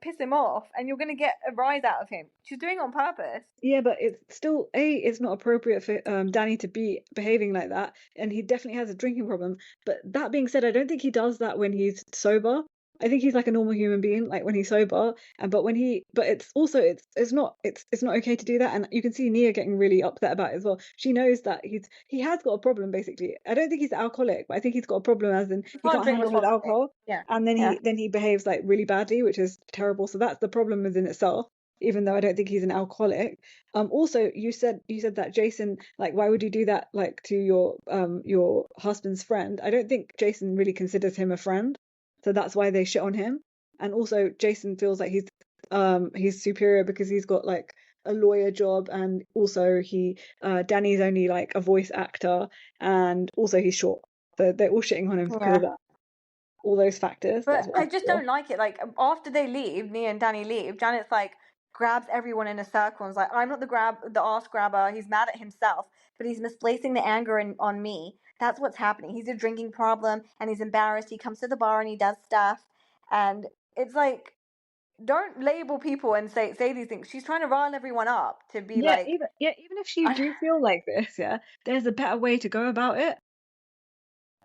piss him off, and you're gonna get a rise out of him. She's doing it on purpose. yeah, but it's still it's not appropriate for Danny to be behaving like that, and he definitely has a drinking problem. But that being said, I don't think he does that when he's sober. I think he's like a normal human being, like when he's sober. And but it's also it's not okay to do that. And you can see Nia getting really upset about it as well. She knows that he has got a problem basically. I don't think he's alcoholic, but I think he's got a problem as in You he can't can't drink handle his responsibly. alcohol, Yeah, and then yeah. he behaves like really badly, which is terrible. So that's the problem within itself. Even though I don't think he's an alcoholic. Also, you said that Jason, like, why would you do that, like, to your husband's friend? I don't think Jason really considers him a friend, so that's why they shit on him. And also, Jason feels like he's superior because he's got like a lawyer job, and also Danny's only like a voice actor, and also he's short. So they're all shitting on him because of Yeah. that. All those factors. That's But what I I just feel. don't like it. Like after they leave, Nia and Danny leave, Janet's like grabs everyone in a circle and is like, "I'm not the ass grabber." He's mad at himself, but he's misplacing the anger on me. That's what's happening. He's a drinking problem and he's embarrassed. He comes to the bar and he does stuff, and it's like, don't label people and say these things. She's trying to rile everyone up to be Yeah, like, even if you do feel like this, yeah, there's a better way to go about it.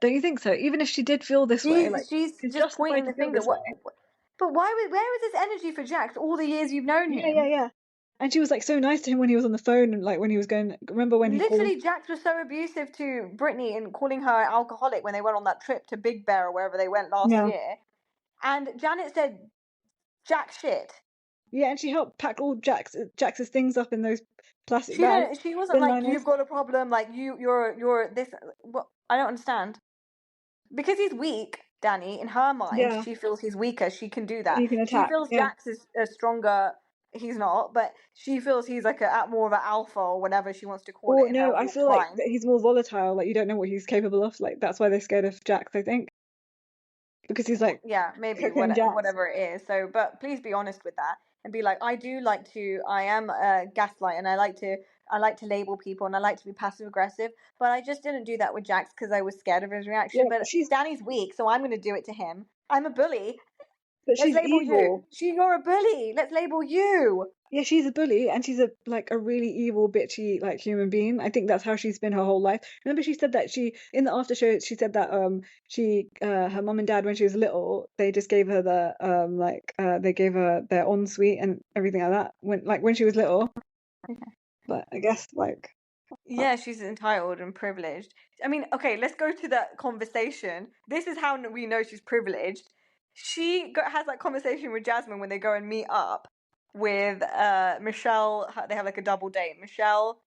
Don't you think so? Even if she did feel this way, like she's she's just justified pointing to the feel finger. this What? way. But where was this energy for Jax all the years you've known Yeah, yeah, him? yeah. And she was like so nice to him when he was on the phone and like when he was going. Remember when he called? Literally, Jax was so abusive to Brittany and calling her an alcoholic when they went on that trip to Big Bear or wherever they went last Yeah, year. And Janet said, "Jack shit." yeah, and she helped pack all Jax's things up in those plastic She bags, don't. She wasn't bin like, liners. "You've got a problem." Like you're this. What? I don't understand. Because he's weak, Danny. In her mind, Yeah, she feels he's weaker. She can do that. he can She attack. feels Yeah. Jax is a stronger. He's not, but she feels he's like a more of an alpha or whatever she wants to call it Or in her no, I warped feel like mind. that he's more volatile. Like you don't know what he's capable of. Like that's why they're scared of Jax. I think because he's like Yeah, maybe cocaine Jax. whatever it is. So, but please be honest with that. and be like, I am a gaslight, and I like to label people, and I like to be passive aggressive, but I just didn't do that with Jax because I was scared of his reaction. Yeah, But Danny's weak, so I'm going to do it to him. I'm a bully. but Let's she's label you. evil. You're a bully. Let's label you. Yeah, she's a bully, and she's a really evil, bitchy human being. I think that's how she's been her whole life. Remember, she said that she in the after show she said that she her mom and dad when she was little they just gave her the they gave her their ensuite and everything like that when she was little. But I guess Yeah, she's entitled and privileged. I mean, okay, let's go to that conversation. This is how we know she's privileged. She has that conversation with Jasmine when they go and meet up with Michelle. They have like a double date. Michelle,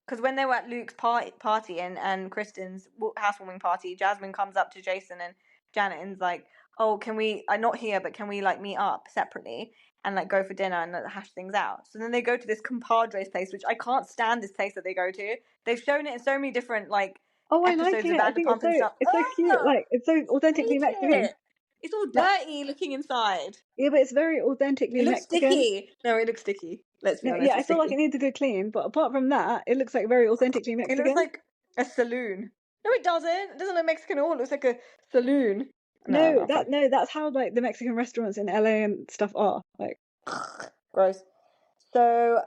because when they were at Luke's party and Kristen's housewarming party, Jasmine comes up to Jason and Janet and's like, "Oh, can we? I'm not here, but can we like meet up separately and like go for dinner and like, hash things out?" So then they go to this compadres place, which I can't stand this place that they go to. They've shown it in so many different like oh, I like episodes of it. I think Vanderpump and stuff. it's so cute. Oh, It's so I authentically hate Mexican. it. It's all Like, dirty looking inside. yeah, but it's very It authentically looks Mexican. sticky. No, it looks sticky. Let's be No, honest, yeah, I it's feel like sticky. it needs a good clean, but apart from that, it looks like very authentically It looks Mexican. like a saloon. No, it doesn't. It doesn't look Mexican at all. It looks like a saloon. No, fuck. No, that's how like the Mexican restaurants in LA and stuff are. Like, Gross. So,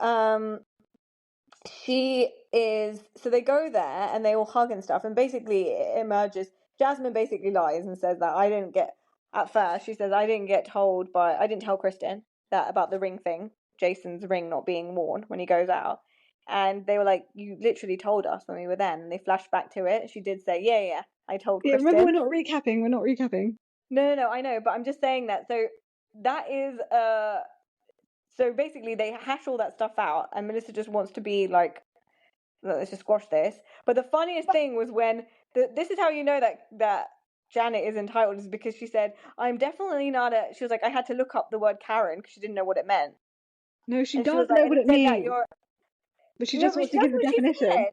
so they go there and they all hug and stuff, and basically it emerges. Jasmine basically lies and says that at first, she says, I didn't tell Kristen that about the ring thing, Jason's ring not being worn when he goes out. And they were like, you literally told us when we were there. And they flashed back to it. She did say, yeah, I told yeah, remember Kristen. we're not recapping. No, I know, but I'm just saying that. So that is so basically they hash all that stuff out, and Melissa just wants to be like, let's just squash this. But the funniest thing was when this is how you know that Janet is entitled, is because she said, I'm definitely not she was like, I had to look up the word Karen because she didn't know what it meant. No, she And she does was like, know and what he it said that means, you're but she no, just but wants she, to that's give the what she definition. said.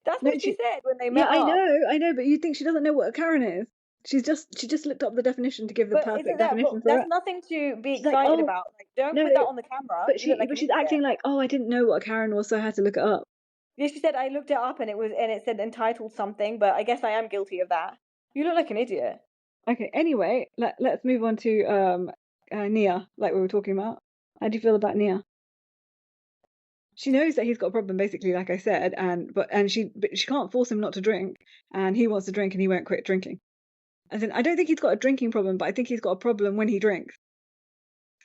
That's No, what she said when they yeah, met up. I know, but you think she doesn't know what a Karen is? She just looked up the definition to give the But isn't perfect that? But definition for that's it. nothing to be She's like, excited oh about. Like, don't no, put that on the camera. You look like an she's idiot. acting like, oh, I didn't know what a Karen was, so I had to look it up. Yeah, she said I looked it up and it said entitled something, but I guess I am guilty of that. You look like an idiot. Okay, anyway, let's move on to Nia, like we were talking about. How do you feel about Nia? She knows that he's got a problem, basically, like I said, but she can't force him not to drink, and he wants to drink and he won't quit drinking. As in, I don't think he's got a drinking problem, but I think he's got a problem when he drinks.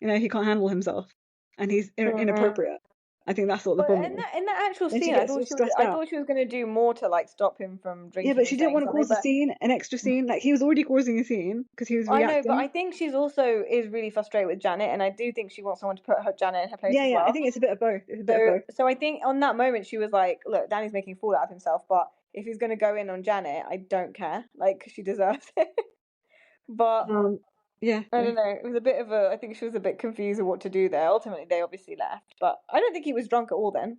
You know, he can't handle himself, and he's inappropriate. I think that's what the But problem is. in that actual Then she scene, gets all stressed I out. thought she was gonna do more to like stop him from Yeah, drinking but and she didn't saying want to something. cause a But scene, an extra scene. Like he was already causing a scene because he was I know, but reacting. I think she's also is really frustrated with Janet, and I do think she wants someone to put Janet in her place Yeah, as yeah. I well. think it's a bit of both. It's a bit of both. So I think on that moment she was like, "Look, Danny's making a fool out of himself, but if he's gonna go in on Janet, I don't care. Like she deserves it." But Yeah. I don't know. It was a bit of a. I think she was a bit confused of what to do there. Ultimately, they obviously left, but I don't think he was drunk at all then.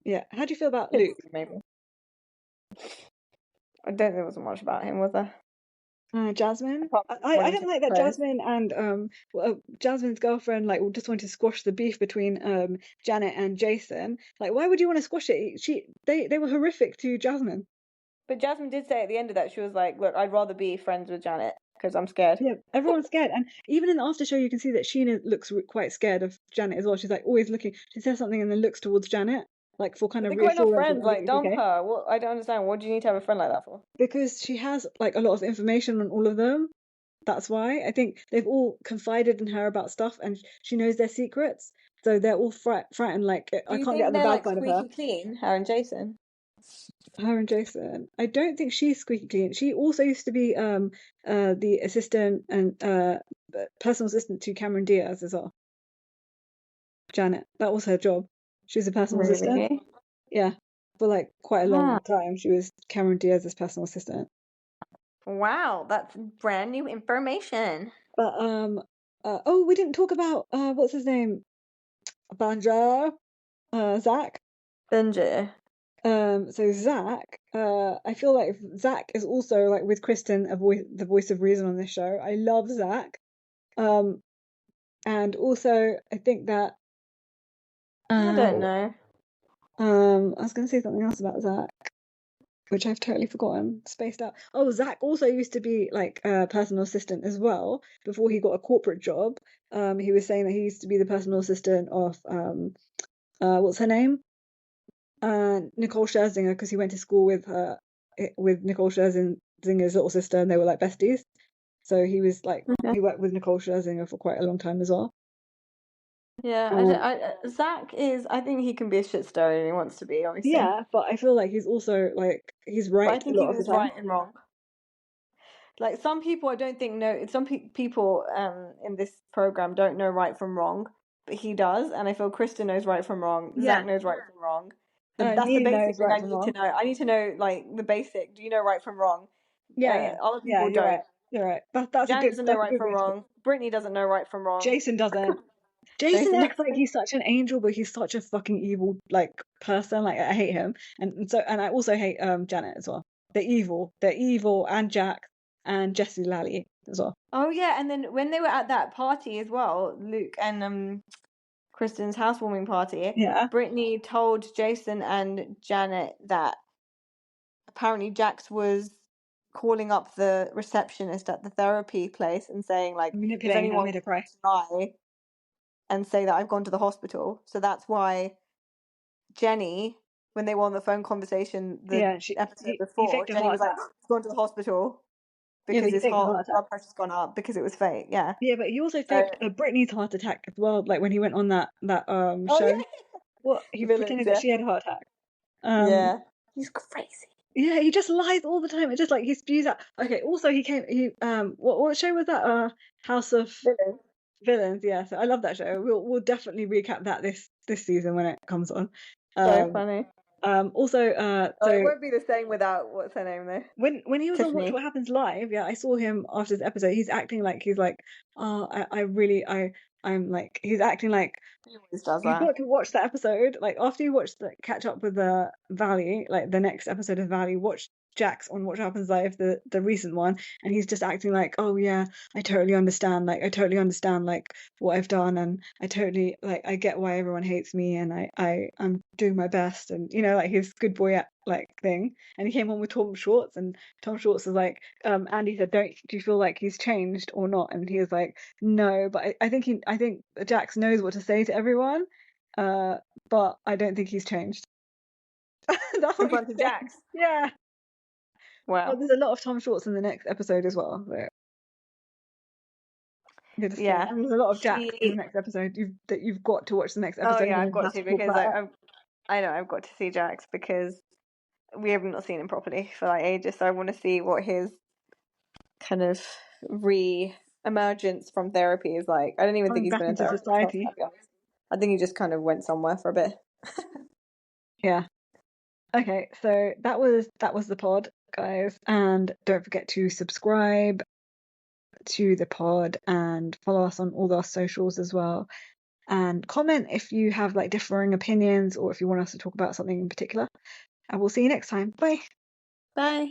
Yeah. How do you feel about Luke? Tipsy, maybe. I don't think there wasn't much about him, was there? Jasmine. Apart from I wanting to don't like that propose. Jasmine and Jasmine's girlfriend like just want to squash the beef between Janet and Jason. Like, why would you want to squash it? They were horrific to Jasmine. But Jasmine did say at the end of that, she was like, "Look, I'd rather be friends with Janet because I'm scared." Yeah, everyone's scared, and even in the after show, you can see that Sheena looks quite scared of Janet as well. She's like always looking. She says something and then looks towards Janet, like for kind But of they're quite enough reassurance that friends. Like, everything's dump okay. her. What? I don't understand. What do you need to have a friend like that for? Because she has like a lot of information on all of them. That's why I think they've all confided in her about stuff, and she knows their secrets. So they're all frightened. Like Do I you can't get think on the they're bad like side of her. squeaky clean, her and Jason? Her and Jason. I don't think she's squeaky clean. She also used to be the assistant and personal assistant to Cameron Diaz as well. Janet. That was her job. She was a personal assistant. Really? Yeah. For like quite a long Ah. time. She was Cameron Diaz's personal assistant. Wow, that's brand new information. But oh, we didn't talk about what's his name? Banja. Zach. Benji. So Zach, I feel like Zach is also like with Kristen, the voice of reason on this show. I love Zach. Um, And also, I think that I don't know. I was going to say something else about Zach, which I've totally forgotten, spaced out. Oh, Zach also used to be like a personal assistant as well before he got a corporate job. He was saying that he used to be the personal assistant of what's her name? Nicole Scherzinger, because he went to school with her, with Nicole Scherzinger's little sister, and they were like besties. So he was like, he worked with Nicole Scherzinger for quite a long time as well. Yeah, Zach is. I think he can be a shit stirrer and he wants to be, obviously. Yeah, but I feel like he's also like he's But I right a think lot he of the was time. right and wrong. Like some people, I don't think know. Some people in this program don't know right from wrong, but he does, and I feel Kristen knows right from wrong. Yeah, Zach knows right from wrong. That's the Nina basic knows thing right I from need to wrong. know. I need to know like the basic. Do you know right from wrong? Yeah, Other yeah, people don't. You're right. That's a Janet good doesn't know that's a right good from way to put wrong. Brittany doesn't know right from it. wrong. Jason doesn't. Jason Jason acts like doesn't. he's such an angel, but he's such a fucking evil like person. Like I hate him, and I also hate Janet as well. They're evil. They're evil, and Jack and Jesse Lally as well. Oh yeah, and then when they were at that party as well, Luke and Kristen's housewarming party, Yeah, Brittany told Jason and Janet that apparently Jax was calling up the receptionist at the therapy place and saying like, if manipulating her, anyone made her cry. lie and say that I've gone to the hospital. So that's why Jenny, when they were on the phone conversation the Yeah, episode he before, faked a Jenny heart was like, attack. he's gone to the hospital Yeah, but because he his faked a heart heart attack. blood pressure's gone up because it was fake. Yeah. Yeah, but he also So, faked Britney's heart attack as well. Like when he went on that oh show. yeah, What he villains. pretended that Yeah. she had a heart attack. Yeah. He's crazy. Yeah, he just lies all the time. It's just like he spews out. Okay, also he what show was that? House of Villains. Villains. Yeah, so I love that show. We'll definitely recap that this season when it comes on. So Um funny. also Oh, it so won't be the same without what's her name though. when he was on Watch Tiffany. What Happens Live, yeah, I saw him after this episode. He's acting like he's like, oh, I really I'm like he's acting like He always does you've that. got to watch that episode. Like after you watch the catch up with the Valley, like the next episode of Valley, watch Jax on What Happens Live, the recent one, and he's just acting like, oh yeah, I totally understand. Like I totally understand like what I've done, and I totally like I get why everyone hates me, and I'm doing my best, and you know like his good boy like thing. And he came on with Tom Schwartz, and Tom Schwartz was like, Andy said, do you feel like he's changed or not? And he was like, no, but I think Jax knows what to say to everyone, but I don't think he's changed. That's In what he's front of saying. Jax. Yeah. Wow. Well, there's a lot of Tom Schwartz in the next episode as well. So Yeah. and there's a lot of Jax in the next episode. You've got to watch the next episode. Oh yeah, I've And got have to talk because about it. I know I've got to see Jax because we have not seen him properly for like ages. So I want to see what his kind of re-emergence from therapy is like. I don't even think Coming he's back been in into therapy himself, society. to be honest. I think he just kind of went somewhere for a bit. Yeah. Okay, so that was the pod, guys, and don't forget to subscribe to the pod and follow us on all our socials as well. And comment if you have like differing opinions or if you want us to talk about something in particular. And we'll see you next time. Bye. Bye.